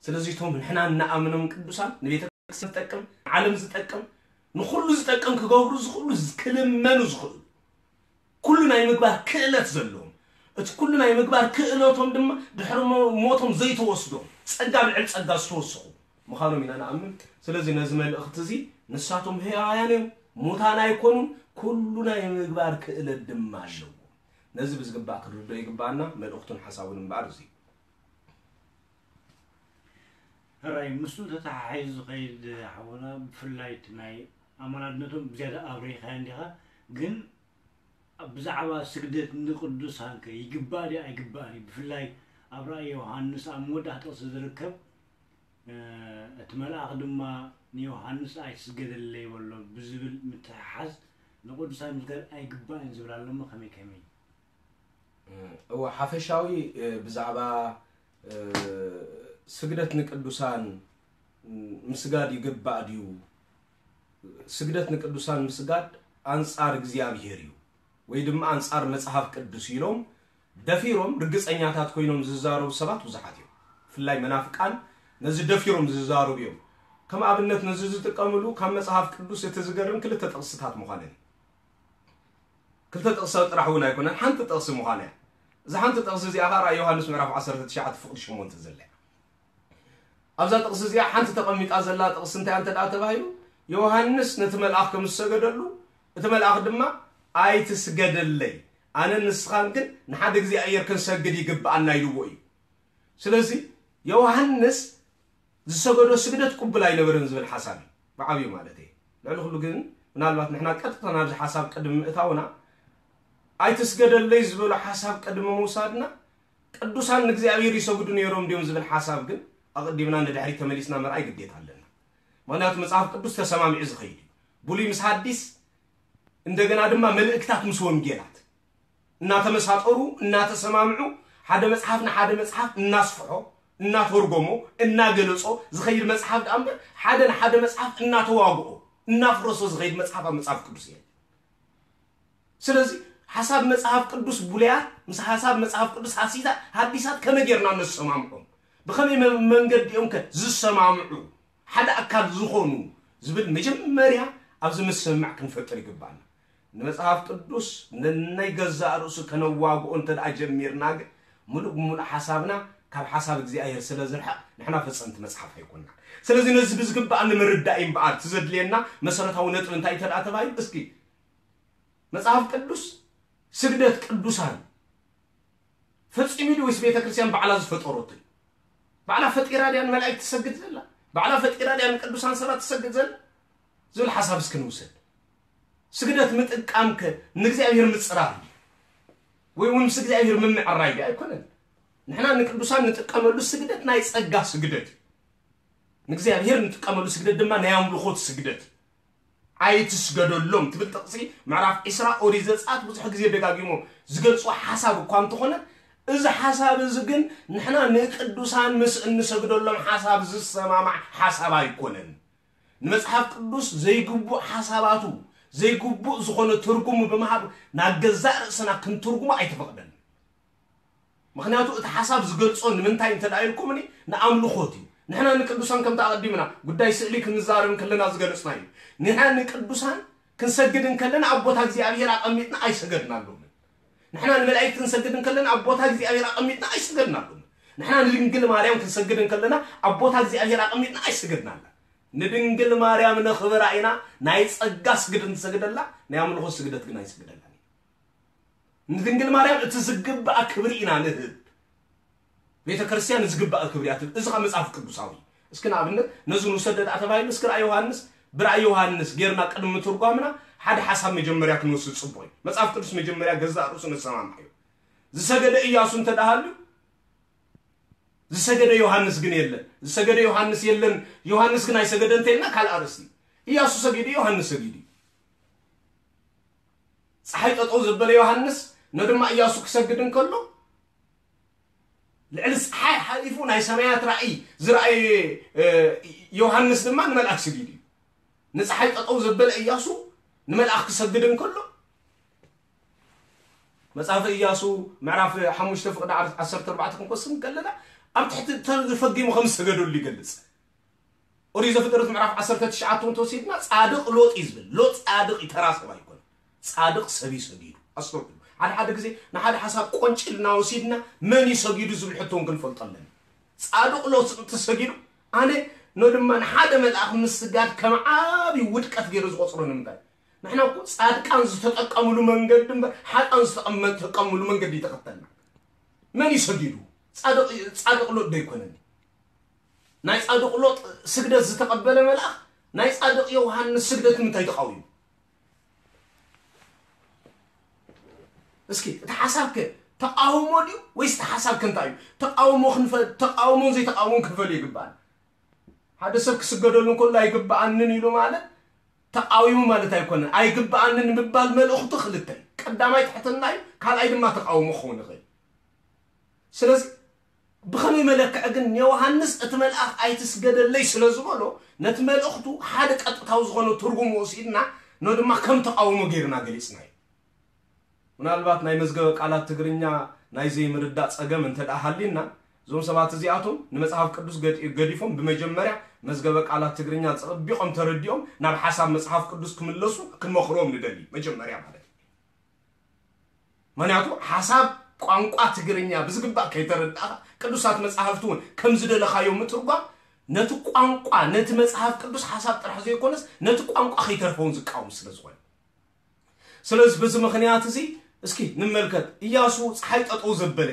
سلزيتهم نحنا نأمنهم كدوسان نبيت ستأكم عالم زتأكم نخلو زتأكم كجورو زخلو كلم منو زخلو كلنا يمقبار كألات زلهم كلنا يمقبار كألاتهم دم دحرم موتهم زيت وصدهم صدق بالعلم صدق سوسو مخانو من أنا أمن سلزي نزمل الأختزي نساتهم هي عيانهم موتانا يكونون كلنا يمقبار كألا الدم ماشو نزل بس قبعك الردو يقبعنا من الأختن حساون بعرزي هراي مسلو تتحيز غيد حوانا بفلايت ناي أمانا نتم بزيادة أبريخ عندها جن بزعبا سجدت نقدس هانك يجباري يجباري بفلاي أبرأي يوحنس أموده تصدر الكب اتملأ قدما يوحنس أي سجد اللي ولا بزبل متحز نقدس هاي مزقر أي جباري نزبل على لما خمي كمي هو حفشاوي بزعبا سجدت نقدسان مسجاد يجبا ديو سجدت نقدسان مسجاد أنصار እግዚአብሔርዩ ወይ ድማ አንጻር መጽሐፍ ቅዱስ ይሎም ደፊሮም ርግጸኛታት ኮይኖም ዝዛሩ ሰባት ብዙሓት እዮም ፍላይ መናፍቃን ነዚ ደፊሮም ዝዛሩ እዮም ከም አብነት ነዚ ዝጥቀምሉ ከም መጽሐፍ ቅዱስ የተዝገርም ክልተ ጥቅስታት መዃነን ክልተ ጥቅሳት ጥራሕውን ኣይኮነን ሓንቲ ጥቅስ መዃነ እዚ ሓንቲ ጥቅስ እዚኣ ኻራ ዮሐንስ ምዕራፍ 19 ፍቅድ 8 ዘላ ኣብዛ ጥቅስ እዚኣ ሓንቲ ተቐሚጣ ዘላ ጥቅስ እንታይ አንተ ዳ ተባሂሉ ዮሐንስ ነቲ መልአክ ከም ዝሰገደሉ እቲ መልአክ ድማ ኣይትስገደለይ ኣነ ንስኻን ግን ንሓደ እግዚአብሔር ክንሰግድ ይግባአና ኢልዎ እዩ ስለዚ ዮሐንስ ዝሰገዶ ስግደት ቅቡል ኣይነበረን ዝብል ሓሳብ ብዓብይ ማለት እዩ ልዕሊ ኩሉ ግን ምናልባት ንሕና ቀጥታ ናብዚ ሓሳብ ቅድሚ ምእታውና ኣይትስገደለይ ዝብሉ ሓሳብ ቅድሚ ምውሳድና ቅዱሳን ንእግዚአብሔር ይሰግዱ ነይሮም ድዮም ዝብል ሓሳብ ግን ኣቐዲምና ንድሕሪት ተመሊስና ምርኣይ ግዴታ ኣለና ምክንያቱ መጽሐፍ ቅዱስ ተሰማሚዑ ዝኸይድ ብሉይ ምስ ሐዲስ እንደገና ድማ መልእክታት ምስ ወንጌላት እናተመሳጠሩ እናተሰማምዑ ሓደ መጽሐፍና ሓደ መጽሐፍ እናስፍሖ እናተርጎሞ እናገለጾ ዝኸይድ መጽሐፍ ዳምበ ሓደ መጽሐፍ እናተዋግኦ እናፍረሶ ዝኸይድ መጽሐፍ ቅዱስ እዩ ስለዚህ ሐሳብ መጽሐፍ ቅዱስ ቡልያት ምስ ሐሳብ መጽሐፍ ቅዱስ ሐዲሳት ከመጌርና ነሰማምዑ بخمي من قد يومك زسمامعو حدا أكاد زخونو زبل مجمريا أبز مسمع كنفتر يقبعنا نمسحف قدوس نيجزا رؤسو كنواقو أنت أجمير ناق ملوك مول حسابنا كاب حساب زي أيه سلازرحة نحنا فصنت مسحف هيكوننا سلازي نزبز قبعنا مرد دائم بعد تزد لينا مسارة هونت وانت ايتر أتباي اسكي مسحف قدوس سجدت قدوسان فتصيميلو ويسبيتا كريسيان بعلا زفت أروتي بعلا فتيراديان ملائكة تسجد زلا بعلا فتيراديان قدوسان سرات تسجد زلا زول حساب اسكن وسد سجدت متقامك نغزابير مصرار ويون سجدابير ممعراي ايكونن نحنا نقدوسان نتقاملو سجدت ناي صغا سجدت نغزابير نتقاملو سجدت دما نياملخوت سجدت አይትስገደሎም ትብጥቅሲ ምዕራፍ 20 ኦሪት ዘጻት ብዙሕ ግዜ ደጋግሞ ዝገልጹ ሐሳብ እኳ እንትኾነ እዚ ሐሳብ እዚ ግን ንሕና ንቅዱሳን ምስ እንሰግደሎም ሐሳብ ዝሰማማዕ ሐሳብ አይኮነን ንመጽሐፍ ቅዱስ ዘይግቡእ ሐሳባቱ ዘይግቡእ ዝኾነ ትርጉም በመሃብ ናገዛእ ርእስና ክንትርጉሙ ኣይተፈቅደን ምክንያቱ እቲ ሐሳብ ዝገልጾ ንምንታይ እንተዳይልኩምኒ ንኣምልኾት እዩ نحن نقدسان كم تقدمنا قداي سئلي كنزارم كلنا زغلصنا نحن نقدسان كنسجدن كلنا ابوتا እግዚአብሔር አቀሚጥና አይሰገድናሉም نحن الملائكه كنسجدن كلنا ابوتا እግዚአብሔር አቀሚጥና አይሰገድናሉም نحن لድንግል ማርያም كنسجدن كلنا ابوتا እግዚአብሔር አቀሚጥና አይሰገድናላ ንድንግል ማርያም ነኽብር አይና ናይ ጸጋ ስግድን ተሰግደላ ናይ አምልኾ ስግደት ግን አይሰገደላ ንድንግል ማርያም እትዝግብ አክብር ኢና ንህ ቤተ ክርስቲያን ዝግባእ ክብሪያት እዝኻ መጽሐፍ ቅዱሳዊ እስከና አብነት ነዙን ወሰደት አተባይል እስከራ ዮሐንስ ብራእ ዮሐንስ ጌርና ቀድም ትርጓምና ሓደ ሐሳብ መጀመሪያ ክንወስድ ጽቦይ መጽሐፍ ቅዱስ መጀመሪያ ገዛ ሩስን ሰማማዩ ዝሰገደ ኢያሱ እንተዳሃሉ ዝሰገደ ዮሐንስ ግን የለን ዝሰገደ ዮሐንስ የለን ዮሐንስ ግን አይሰገደ እንተልና ካልአርስቲ ኢያሱ ሰገደ ዮሐንስ ሰገደ ፀሐይ ጠጦ ዘበለ ዮሐንስ ነድማ ኢያሱ ክሰግድን ከሎ لعلس حي حليفون هاي سمايات رأي زرعي يوحنس دمان نملأك سجيدي نصحي تطو زبل إياسو نملأك سجدن كله مسافة إياسو معرف حموش تفقد عشرة أربعة قسم قال لا أم تحت تفقي مخمس سجدوا اللي جلس أريد فترة معرف عشرة تشعات وتوسيدنا صادق لوط إزبل لوط صادق يتراس ما يكون صادق سبي سجيد أصلا على حد كذي نحد حساب قنش لنا وسيدنا من يسجدوا زبل حتون كن فلطلنا صادق لو تسجدوا أنا نودما نحد من الأخ مسجد كم عابي ودك غير زقصرنا من ذا نحن نقول صادق أنز تتقاملوا من قدم حد أنز تقاملوا من قد يتقتلنا من يسجدوا صادق لو ده يكونني ناي صادق لو سجدة تقبل من الأخ ناي صادق يوحنا سجدة من تيتقاوي اسكي تحسابك تقاومو ديو ويس تحسابك انتايو تقاومون زي تقاومون كفل يقبان هذا سبك سجدولن كل لا يقبانن يلو مالت تقاومو مالت ايكون ايقبانن مبال ملخت خلتي قداماي تحتناي كالاي دما تقاومو خون غي سلازي بخمي ملك اجن يوحنس اتملأخ ايتسجدلي سلازبلو نتملأختو حد قطتاو زغونو ترغم وسيدنا نو دما كم تقاومو غيرنا غليصناي ምናልባት ናይ መዝገበ ቃላት ትግርኛ ናይ ዘይ ምርዳእ ጸገም እንተ ዳሃሊና ዞም ሰባት እዚአቶም ንመጽሐፍ ቅዱስ ገዲፎም በመጀመሪያ መዝገበ ቃላት ትግርኛ ጽብቆም ተረዲዮም ናብ ሐሳብ መጽሐፍ ቅዱስ ክምለሱ ክንመክሮም ንደሊ መጀመሪያ ማለት ማንያቱ ሐሳብ ቋንቋ ትግርኛ ብዝግባ ከይተረዳ ቅዱሳት መጽሐፍቱን ከምዝደለኻዮ ምትርጓ ነቱ ቋንቋ ነቱ መጽሐፍ ቅዱስ ሐሳብ ጥራሕ ዘይኮነስ ነቱ ቋንቋ ከይተርፈውን ዝቃወም ስለዝኾነ ስለዚህ በዚህ ምክንያት እዚ እስኪ ንመልከት ኢያሱ ፀሐይ ጠጠው ዘበለ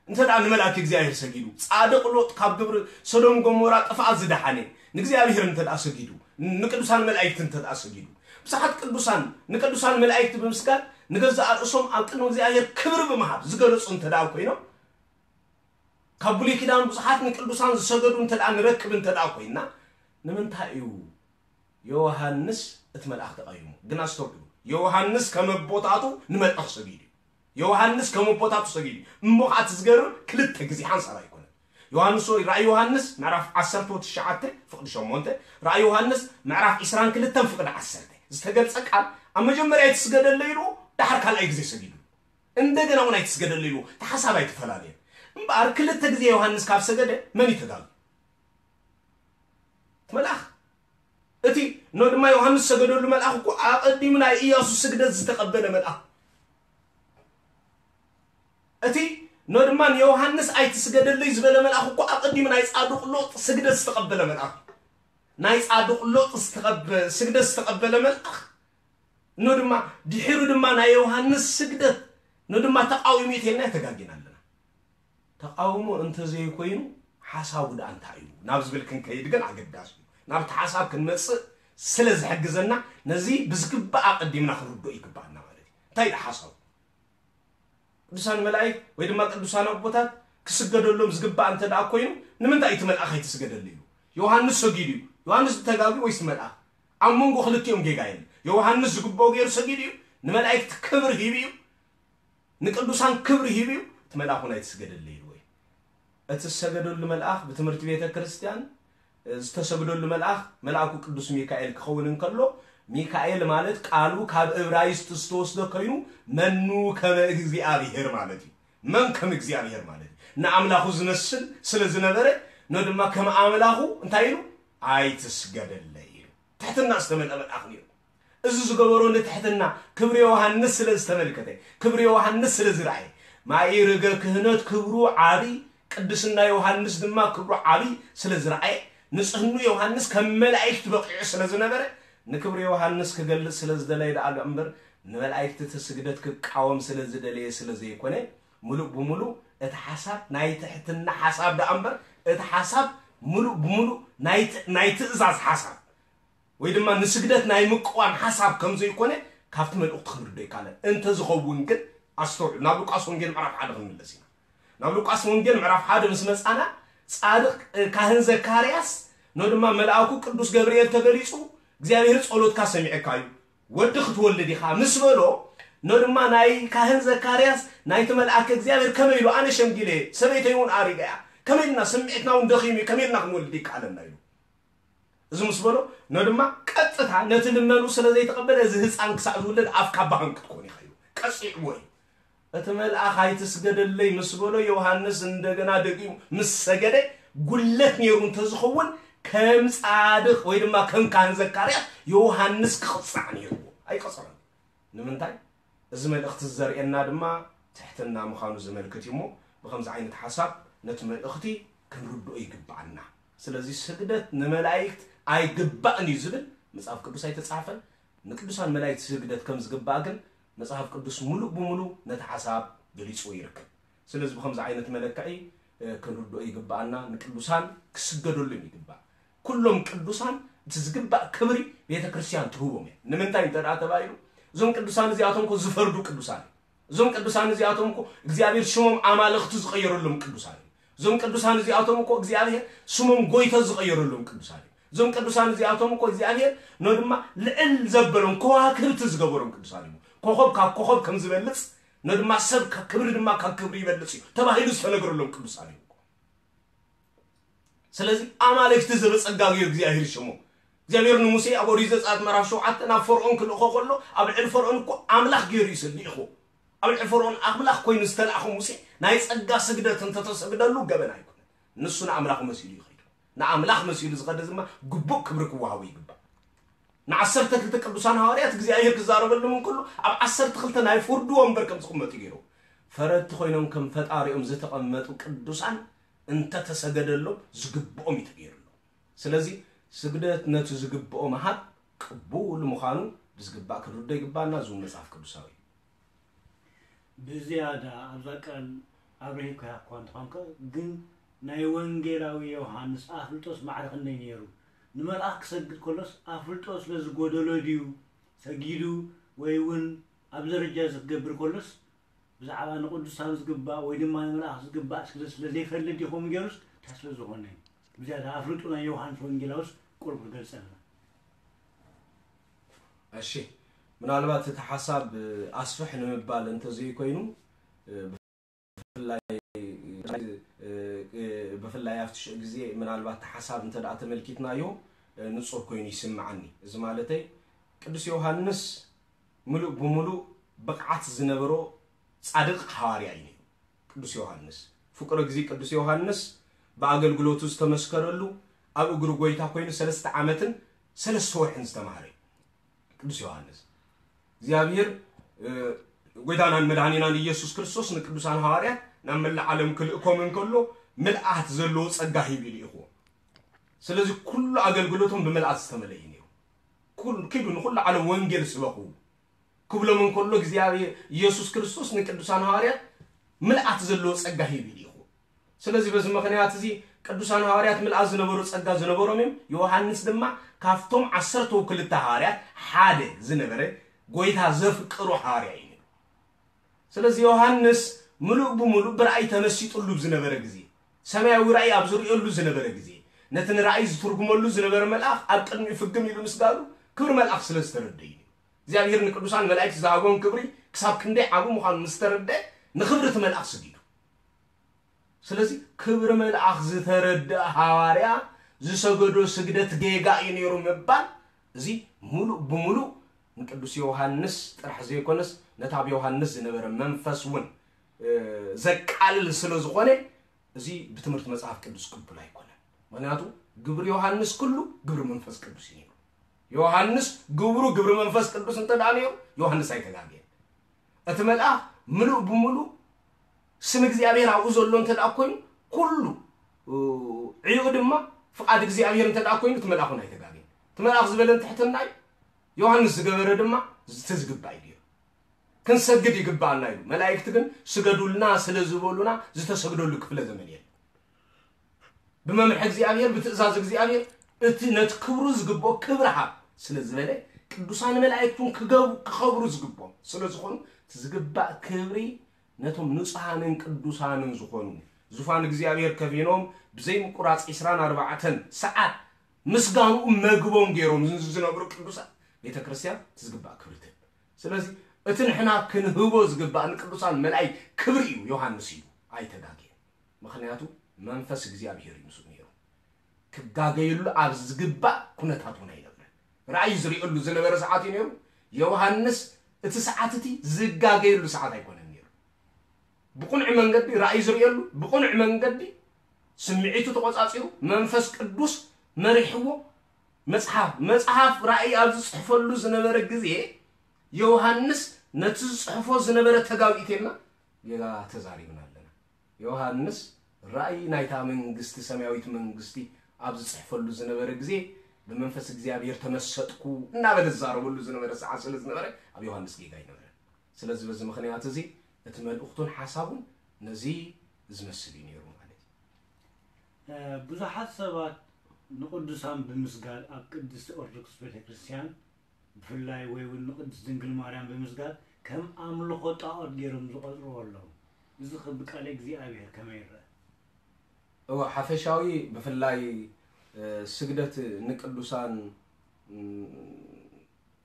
እንተዳ ንመላእክት እግዚአብሔር ሰጊዱ ጻድቅ ሎጥ ካብ ግብር ሶዶም ጎሞራ ጥፋት ዝደሓነ ንእግዚአብሔር እንተዳ ሰጊዱ ንቅዱሳን መላእክት እንተዳ ሰጊዱ ብሳሓት ንቅዱሳን መላእክት ብምስጋድ ንገዛ አርሶም አቅኑ እግዚአብሔር ክብር በመሃብ ዝገለጹ እንተዳ ኮይኖ ካብሊ ኪዳን ብሳሓት ንቅዱሳን ዝሰገዱ እንተዳ ንረክብ እንተዳ ኮይና ንምንታዩ ዮሐንስ እትመላእክ ተቀይሙ ግን አስተውሉ ዮሐንስ ከመቦታቱ ንመጣው ሰጊድ ዮሐንስ ከመቦታቱ ሰጊድ እሞኻት ዝገርም ክልተ ግዜ ሓንሳራ ይኮነ ዮሐንስ ራእይ ዮሐንስ ምዕራፍ 19 ፍቅድ 8 ራእይ ዮሐንስ ምዕራፍ 22 ፍቅድ 10 ዝተገልጸ ቃል አመጀመሪያ የተስገደለይሉ ዳሕር ካልአይ ግዜ ሰጊድ እንደገና ወና የተስገደለይሉ ተሐሳባይ ተፈላለየ እምባር ክልተ ግዜ ዮሐንስ ካብ ሰገደ መን ይተጋል ተመላኽ እቲ ነው ድማ ዮሐንስ ሰገደሉ መልአክ እኮ አቀዲምና ኢያሱ ስግደት ዝተቀበለ መልአክ እቲ ነው ድማ ዮሐንስ አይት ስገደልይ ዝበለ መልአክ እኮ አቀዲምና ይጻድቅ ሎጥ ስግደት ዝተቀበለ መልአክ ናይ ጻድቅ ሎጥ ስግደት ዝተቀበለ መልአክ ነው ድማ ድሒሩ ድማ ናይ ዮሐንስ ስግደት ነው ድማ ተቃውሞ ይተና ተጋግናለና ተቃውሞ እንተ ዘይ ኮይኑ ሐሳቡ ዳንታዩ ናብ ዝብልክን ከይድ ግን አገዳስ ናብ ተሐሳብ ክንመጽ ስለዝ حግዘና ነዚ ብዝግባ አቀዲምና ክርዶ ይግባና ማለት እንታይ ሐሳብ ቅዱሳን መላእክት ወይ ድማ ቅዱሳን አቦታት ክስገደሎም ዝግባ አንተ ዳ ኮይኑ ንምንታይ ይትመልአኸ ይትስገደልዩ ዮሐንስ ሰጊዱ ዮሐንስ ተጋቢ ወይስ መልአኽ አሞንጎ ክልቲኦም ጌጋይን ዮሐንስ ዝግባው ገይር ሰጊዱ ንመላእክት ክብር ሂቢዩ ንቅዱሳን ክብር ሂቢዩ ትመልአኹና ይትስገደልዩ ወይ እትሰገደሉ መልአኽ በትምህርት ቤተ ክርስቲያን ዝተሰግደሉ መልአኩ ቅዱስ ሚካኤል ክኸውን እንከሎ ሚካኤል ማለት ቃሉ ካብ ዕብራይስጥ ዝተወስደ ኮይኑ መኑ ከመ እግዚአብሔር ማለት መን ከመ እግዚአብሔር ማለት ንአምላኹ ዝመስል ስለዝነበረ ነው ድማ ከመ አምላኹ እንታይ ነው አይትስገደለይ ተሕትና ዝተመልአ መልአክ ነው እዚ ዝገበሮ ለተሕትና ክብር ዮሐንስ ስለዝተመልከተ ክብር ዮሐንስ ስለዝራእየ ማይርገ ክህነት ክብሩ ዓቢ ቅዱስና ዮሐንስ ድማ ክብሩ ዓቢ ስለዝራእየ ንጽህኑ ዮሐንስ ከመላእክት በቂዕ ስለዝነበረ ንክብር ዮሐንስ ከገልጽ ስለዝደለይ ዳአሉ እምበር ንመላእክት ተስግደት ከቃወም ስለዝደለየ ስለዘይኮነ ሙሉ በሙሉ እቲ ሐሳብ ናይ ትሕትና ሐሳብ ዳአምበር እቲ ሐሳብ ሙሉ በሙሉ ናይ ትእዛዝ ሐሳብ ወይ ድማ ንስግደት ናይ ምቋም ሐሳብ ከም ዘይኮነ ካብቲ መልእክት ክርዶ ይካለ እንተ ዝኸውን ግን አስተውሉ ናብ ሉቃስ ወንጌል ምዕራፍ 1 ክንመለስና ናብ ሉቃስ ወንጌል ምዕራፍ 1 ምስመጻና ጻድቅ ካህን ዘካርያስ ነው ድማ መልአኩ ቅዱስ ገብርኤል ተገሊጹ እግዚአብሔር ጸሎትካ ሰሚዕካዩ ወድኽ ትወልድ ኢኻ ምስበሎ ነው ድማ ናይ ካህን ዘካርያስ ናይቲ መልአክ እግዚአብሔር ከመይሉ አነ ሸምጊሌ ሰበይተዩን አሪጋያ ከመይልና ሰሚዕትናው እንደኺሚ ከመይልና ክንወልድ ይካለና ይሉ እዚ ምስበሎ ነው ድማ ቀጥታ ነትልመኑ ስለዘይ ተቀበለ እዚ ህፃን ክሳዕ ዝውለድ አፍካ ባህን ክትኮን ይኸዩ ቀጽዕ ወይ እቲ መልአክ አይትስገደለይ ምስበሎ ዮሐንስ እንደገና ደቂሙ ምስሰገደ ጉለት ነሩን ተዝኸውን ከም ጻድቅ ወይ ድማ ከም ካህን ዘካርያስ ዮሐንስ ክጽዕ ነሩ አይቀጽረን ንምንታይ እዚ መልእክት ዘርኤና ድማ ትሕትና ምኻኑ ዘመልክት ይሞ በከምዚ ዓይነት ሐሳብ ነቲ መልእክቲ ክንርዶ ይግባአና ስለዚህ ስግደት ንመላእክት አይግባእን ይዝብል መጽሐፍ ቅዱስ አይተጻፈን ንቅዱሳን መላእክት ስግደት ከም ዝግባእ ግን መጽሐፍ ቅዱስ ሙሉ በሙሉ ነቲ ሐሳብ ገሊጹ ይርከብ ስለዚህ በከምዚ ዓይነት መለክዒ ክንርዶ ይግባአና ንቅዱሳን ክስገደሉ ይግባእ ኩሎም ቅዱሳን ዝግባእ ክብሪ ቤተ ክርስቲያን ትሁቦም ንምንታይ ተዳተባዩ ዞም ቅዱሳን እዚአቶም ኮ ዝፈርዱ ቅዱሳን زوم قدوسان زياتهم كو እግዚአብሔር شمم አማልክቱ ዝቀየሩሎም ቅዱሳን زوم قدوسان زياتهم كو እግዚአብሔር شمم ጎይታ ዝቀየሩሎም ቅዱሳን زوم قدوسان زياتهم كو እግዚአብሔር ነው ድማ ልዕል ዘበሎም ከዋክብት ዝገበሮም ቅዱሳን ኮኸብ ከኮኸብ ከም ዝበልጽ ነው ድማ ሰብ ከክብር ድማ ከክብር ይበልጽ ተባሂሉ ዝተነገረሎም ቅዱሳን ስለዚህ አማልክት ዘበጸጋው እግዚአብሔር ሽሙ እግዚአብሔር ንሙሴ አቦሪ ዘጻት መራፍ ሸውዓት እና ፈርዖን ክልኮ ከሎ አብዕል ፈርዖን እኮ አምላክ ገይሩ ይስልይኹ አብዕል ፈርዖን አምላክ ኮይኑ ዝተላኹ ሙሴ ናይ ጸጋ ስግደት እንተተሰግደሉ ገበና ይኮን ንሱና አምላክ መስሉ ይኸይዱ ና አምላክ መስሉ ዝቀደዝማ ግቡእ ክብር ክዋሃቡ ይግባ ና 12 ቅዱሳን ሐዋርያት እግዚአብሔር ክዛረበሎም ኩሉ አብ 12 ናይ ፍርዱ ወንበር ከም ዝቅመጡ ይገሩ ፈረት ኮይኖም ከም ፈጣሪኦም ዝተቀመጡ ቅዱሳን እንተ ተሰገደሎም ዝግብኦም ይተገይሩ ስለዚህ ስግደት ነቱ ዝግብኦ መሐብ ቅቡል መኻኑ ዝግባ ክርዶ ይግባና ዙ መጽሐፍ ቅዱሳዊ بزيادة أذكر أبرهيك هاكوان تخانك جن ناي وانجيلاوي يوحنس أفلتوس معرخ النينيرو نمر أكسد كلس أفلتوس لزقودلو ديو سجيدو ويون أبزر الجاز قبر كلس بزعبان قدسان زقبا ويدما يملاح زقبا أسكدس لذي فلد يخوم جيروس تحسب زغوني بزيادة أفلتونا يوحنس وانجيلاوس قرب قلسان أشي ምናልባት ተሐሳብ አስፈህ ለመባል እንተ ዘይ ኮይኑ በፍላይ አፍትሽ ጊዜ ምናልባት ተሐሳብ እንተ ዳተ መልኪትናዮ ንጹህ ኮይኑ ይስማዓኒ እዚ ማለተይ ቅዱስ ዮሐንስ ሙሉ በሙሉ በቅዓት ዝነበሮ ጻድቅ ሐዋርያ እዩ ቅዱስ ዮሐንስ ፍቅረ ጊዜ ቅዱስ ዮሐንስ በአገልግሎቱ ተመስከረሉ አብ እግሩ ጎይታ ኮይኑ 3 ዓመትን 3 ወርሕን ዝተማረ ቅዱስ ዮሐንስ እግዚአብሔር ጎይታና መድኃኒና ኢየሱስ ክርስቶስ ንቅዱሳን ሐዋርያት ናመላ ዓለም ክልእኮምን ከሎ መልአት ዘሎ ጸጋ ሂቢል ይኹ ስለዚህ ኩሉ አገልግሎቱም በመልአት ተመለየ ነው ኩሉ ከዱን ኩሉ ዓለም ወንጌል ስበኹ ክብሎም ከሎ እግዚአብሔር ኢየሱስ ክርስቶስ ንቅዱሳን ሐዋርያት መልአት ዘሎ ጸጋ ሂቢል ይኹ ስለዚህ በዚህ ምክንያት እዚ ቅዱሳን ሐዋርያት መልአት ዝነበሩ ጸጋ ዝነበሮም ዮሐንስ ድማ ካፍቶም 10 ወክልታ ሐዋርያት ሓደ ዝነበረ ጎይታ ዘፍቅሩ ሐዋርያ እዩ ስለዚህ ዮሐንስ ሙሉ በሙሉ በራእይ ተመስይጥሉ ዝነበረ ጊዜ ሰማያዊ ራእይ አብዙሪሉ ዝነበረ ጊዜ ነትን ራእይ ዝትርጉመሉ ዝነበረ መልአክ አብቅድሚ ፍግም ይሉ ምስጋሉ ክብር መልአክ ስለስተረደይ እግዚአብሔር ንቅዱሳን መላእክት ዛጎን ክብሪ ክሳብ ክንዴ አቡ ሙኻን ምስተረደ ንክብርት መልአክ ስጊዱ ስለዚህ ክብር መልአክ ዝተረደ ሐዋርያ ዝሰገዶ ስግደት ጌጋ ይነሩ መባል እዚ ሙሉ በሙሉ ንቅዱስ ዮሐንስ ጥራሕ ዘይኮነስ ነታብ ዮሐንስ ዝነበረ መንፈስውን ዘቃልል ስለዝኾነ እዚ በትምህርት መጽሐፍ ቅዱስ ቅብል አይኮነ ምክንያቱ ግብር ዮሐንስ ኩሉ ግብር መንፈስ ቅዱስ እዩ ዮሐንስ ግብር መንፈስ ቅዱስ እንተዳንዮ ዮሐንስ አይተጋገየ እትመልአ ሙሉ በሙሉ ስም እግዚአብሔር አውዞሎ እንተዳኮኝ ኩሉ እዩ ድማ ፍቃድ እግዚአብሔር እንተዳኮኝ ትመልአኹን አይተጋገየ ትመልአኽ ዝበለን ተሕተናይ ዮሐንስ ዝገበረ ድማ ዝተዝግባ እዩ ክንሰግድ ይግባና እዩ መላእክት ግን ስገዱልና ስለዝበሉና ዝተሰግደሉ ክፍለ ዘመን የለ በመምሕ እግዚአብሔር በትእዛዝ እግዚአብሔር እቲ ነት ክብሩ ዝግቦ ክብርሃ ስለዝበለ ቅዱሳን መላእክቱን ክገብሩ ዝግቦ ስለዝኾኑ ዝግባ ክብሪ ነቶም ንጹሃንን ቅዱሳንን ዝኾኑ ዙፋን እግዚአብሔር ከፊኖም ብዘይ ምቁራጽ 24 ሰዓት ምስጋኑ መግቦም ገይሮም ዝነብሩ ቅዱሳን ቤተ ክርስቲያን ዝግባ ክብርት ስለዚህ እትንሕና ክንህቦ ዝግባ ንቅዱሳን መላእክ ክብሪ እዩ ዮሐንስ እዩ አይተጋገ ምክንያቱ መንፈስ እግዚአብሔር ይምሱ ነይሩ ክጋገይሉ አብ ዝግባ ኩነታቱ ናይ ነበር ራእይ ዝሪእሉ ዝነበረ ሰዓት ነይሩ ዮሐንስ እቲ ሰዓትቲ ዝጋገይሉ ሰዓት አይኮነን ነይሩ ብቁንዕ መንገዲ ራእይ ዝሪእሉ ብቁንዕ መንገዲ ስምዒቱ ተቆጻጺሩ መንፈስ ቅዱስ መሪሕዎ መጽሐፍ ራእይ አብ ዝጽሕፈሉ ዝነበረ ጊዜ ዮሐንስ ነቲ ጽሕፎ ዝነበረ ተጋዊቴና ጌጋ ተዛሪብና ኣለና ዮሐንስ ራእይ ናይታ መንግስቲ ሰማያዊት መንግስቲ አብ ዝጽሕፈሉ ዝነበረ ጊዜ በመንፈስ እግዚአብሔር ተመሰጥኩ እና በለዛረበሉ ዝነበረ ሰዓት ስለዝነበረ አብ ዮሐንስ ጌጋ ይነበረ ስለዚህ በዚህ ምክንያት እዚ እቲ መልእኽቱን ሐሳቡን ነዚ ዝመስል ይነሩ ማለት ብዙሓት ሰባት ንቅዱሳን ብምስጋድ ኣብ ቅድስት ኦርቶዶክስ ቤተክርስቲያን ብፍላይ ወይ ንቅድስት ድንግል ማርያም ብምስጋድ كم أملخو طاقت جيرم زقطروا والله إذا خبك عليك زي أبيها كما يرى هو حفشاوي بفلاي سجدت نقدسان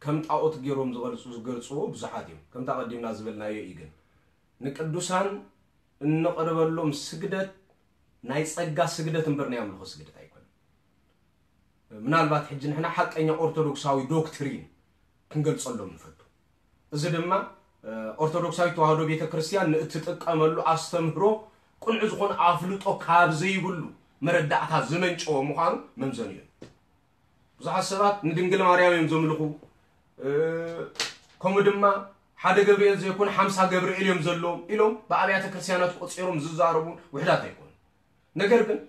كم طاقت جيرم زغلصو بزحاتيم كم تقدمنا زبلنا ييغن نقدسان نقربلهم سجدت ناي صقا سجدت انبرنا يملخو سجدت ايكون منالبات حج نحنا حقኛ ኦርቶዶክሳዊ ዶክትሪን ክንገልጸሎም ንፈቱ እዚ ድማ ኦርቶዶክሳዊ ተዋህዶ ቤተክርስቲያን እትጥቀመሉ አስተምህሮ ቁንዕ ዝኮነ አፍልጦ ካብ ዘይብሉ መረዳእታ ዝመንጨው ምዃኑ መምዘን እዩ ብዙሓት ሰባት ንድንግል ማርያም እዮም ዘምልኹ ከምኡ ድማ ሓደ ገብርኤል ዘይኮነ 50 ገብርኤል እዮም ዘሎም ኢሎም በአብያተ ክርስቲያናት ቆጽሮም ዝዛረቡ ውሕዳት አይኮን ነገር ግን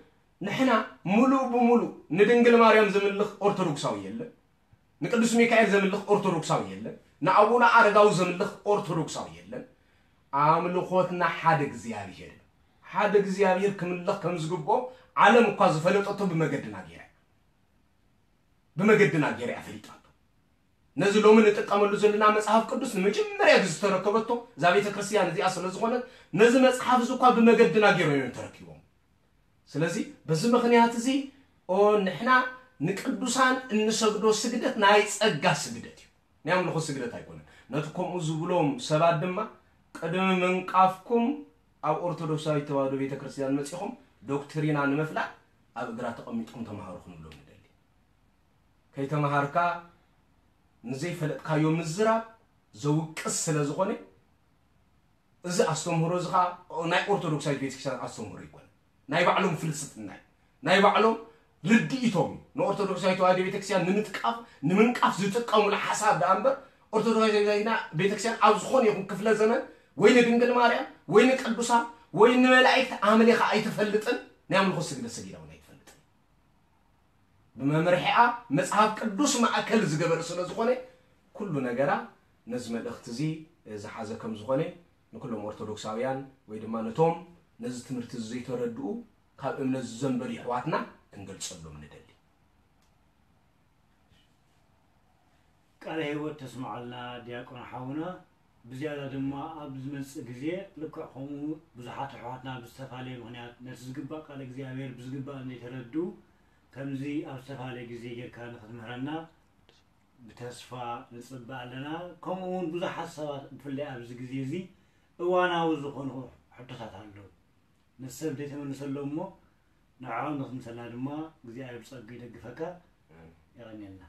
نحنا ملو بملو ندنقل مريم زملخ أرثوذكساوي يلا نقدس ميكائيل زملخ أرثوذكساوي يلا نأبونا أرجاو زملخ أرثوذكساوي يلا عاملو خوتنا حادق زيابير حادق زيابير كملخ كمزقبو عالم قاز فلتطو بمجدنا جيري أفريقيا نزلوا من تقاملو زلنا مصحف قدس مجمريا تركبتو زابيته كريستيان دي اصل زغونه نزل مصحف زقا بمجدنا جيرو تركيبو ስለዚህ በዚህ ምክንያት እዚ ንሕና ንቅዱሳን እንሰግዶ ስግደት ናይ ጸጋ ስግደት እዩ ንያምልኹ ስግደት አይኮነን ነትኩም ዝብሎም ሰባት ድማ ቀደም መንቃፍኩም ኣብ ኦርቶዶክሳዊ ተዋህዶ ቤተክርስቲያን መጽኹም ዶክትሪና ንመፍላእ ኣብ እግራ ተቀሚጥኩም ተማሃሩኩም ብሎም ንደሊ ከይተማሃርካ ንዘይ ፈለጥካዮ ምዝራብ ዘውቅስ ስለዝኾነ እዚ አስተምህሮ ዝኻ ናይ ኦርቶዶክሳዊ ቤተክርስቲያን አስተምህሮ ይኮን ناي بعلم فلسطنا ناي بعلم رديتهم نأرثوذكساዊ ተዋህዶ ቤተክርስቲያን ንምንቃፍ ዝጥቀሙ ለሐሳብ ዳንበር ኦርቶዶክሳዊ ቤተክርስቲያን ኣብ ዝኾነ ይኹን ክፍለ ዘመን ወይ ንድንግል ማርያም ወይ ንቅዱሳን ወይ ንመላእክት አምልኻ አይተፈልጥን ንያምልኹ ስግደት ሰጊዳው አይተፈልጥን በመምርሒዓ መጽሐፍ ቅዱስ ማዕከል ዝገበር ስለዝኾነ ኩሉ ነገራ ነዝ መልእኽት እዚ ዝሓዘ ከም ዝኾነ ንኩሎም ኦርቶዶክሳውያን ወይ ድማ ነቶም نز تمرت الزيت وردو كاب من الزنبري حواتنا كنقلصلو من دلي قال هو تسمع لنا دياقون حاونا بزياده دما ابز مص غزي لكحوم بزحات حواتنا بستفالي مغنيات نسزغبا قال እግዚአብሔር بزغبا ان يتردو كمزي ابستفالي غزي يركان خدمرنا بتسفا نصبا لنا كمون بزحات سبات بفلي ابز غزي زي اواناو زخونو حدثات አለው نسب ديت من نسلمو نعاون نخدم سنه دما غزي عيب صقي دغفكا يغنينا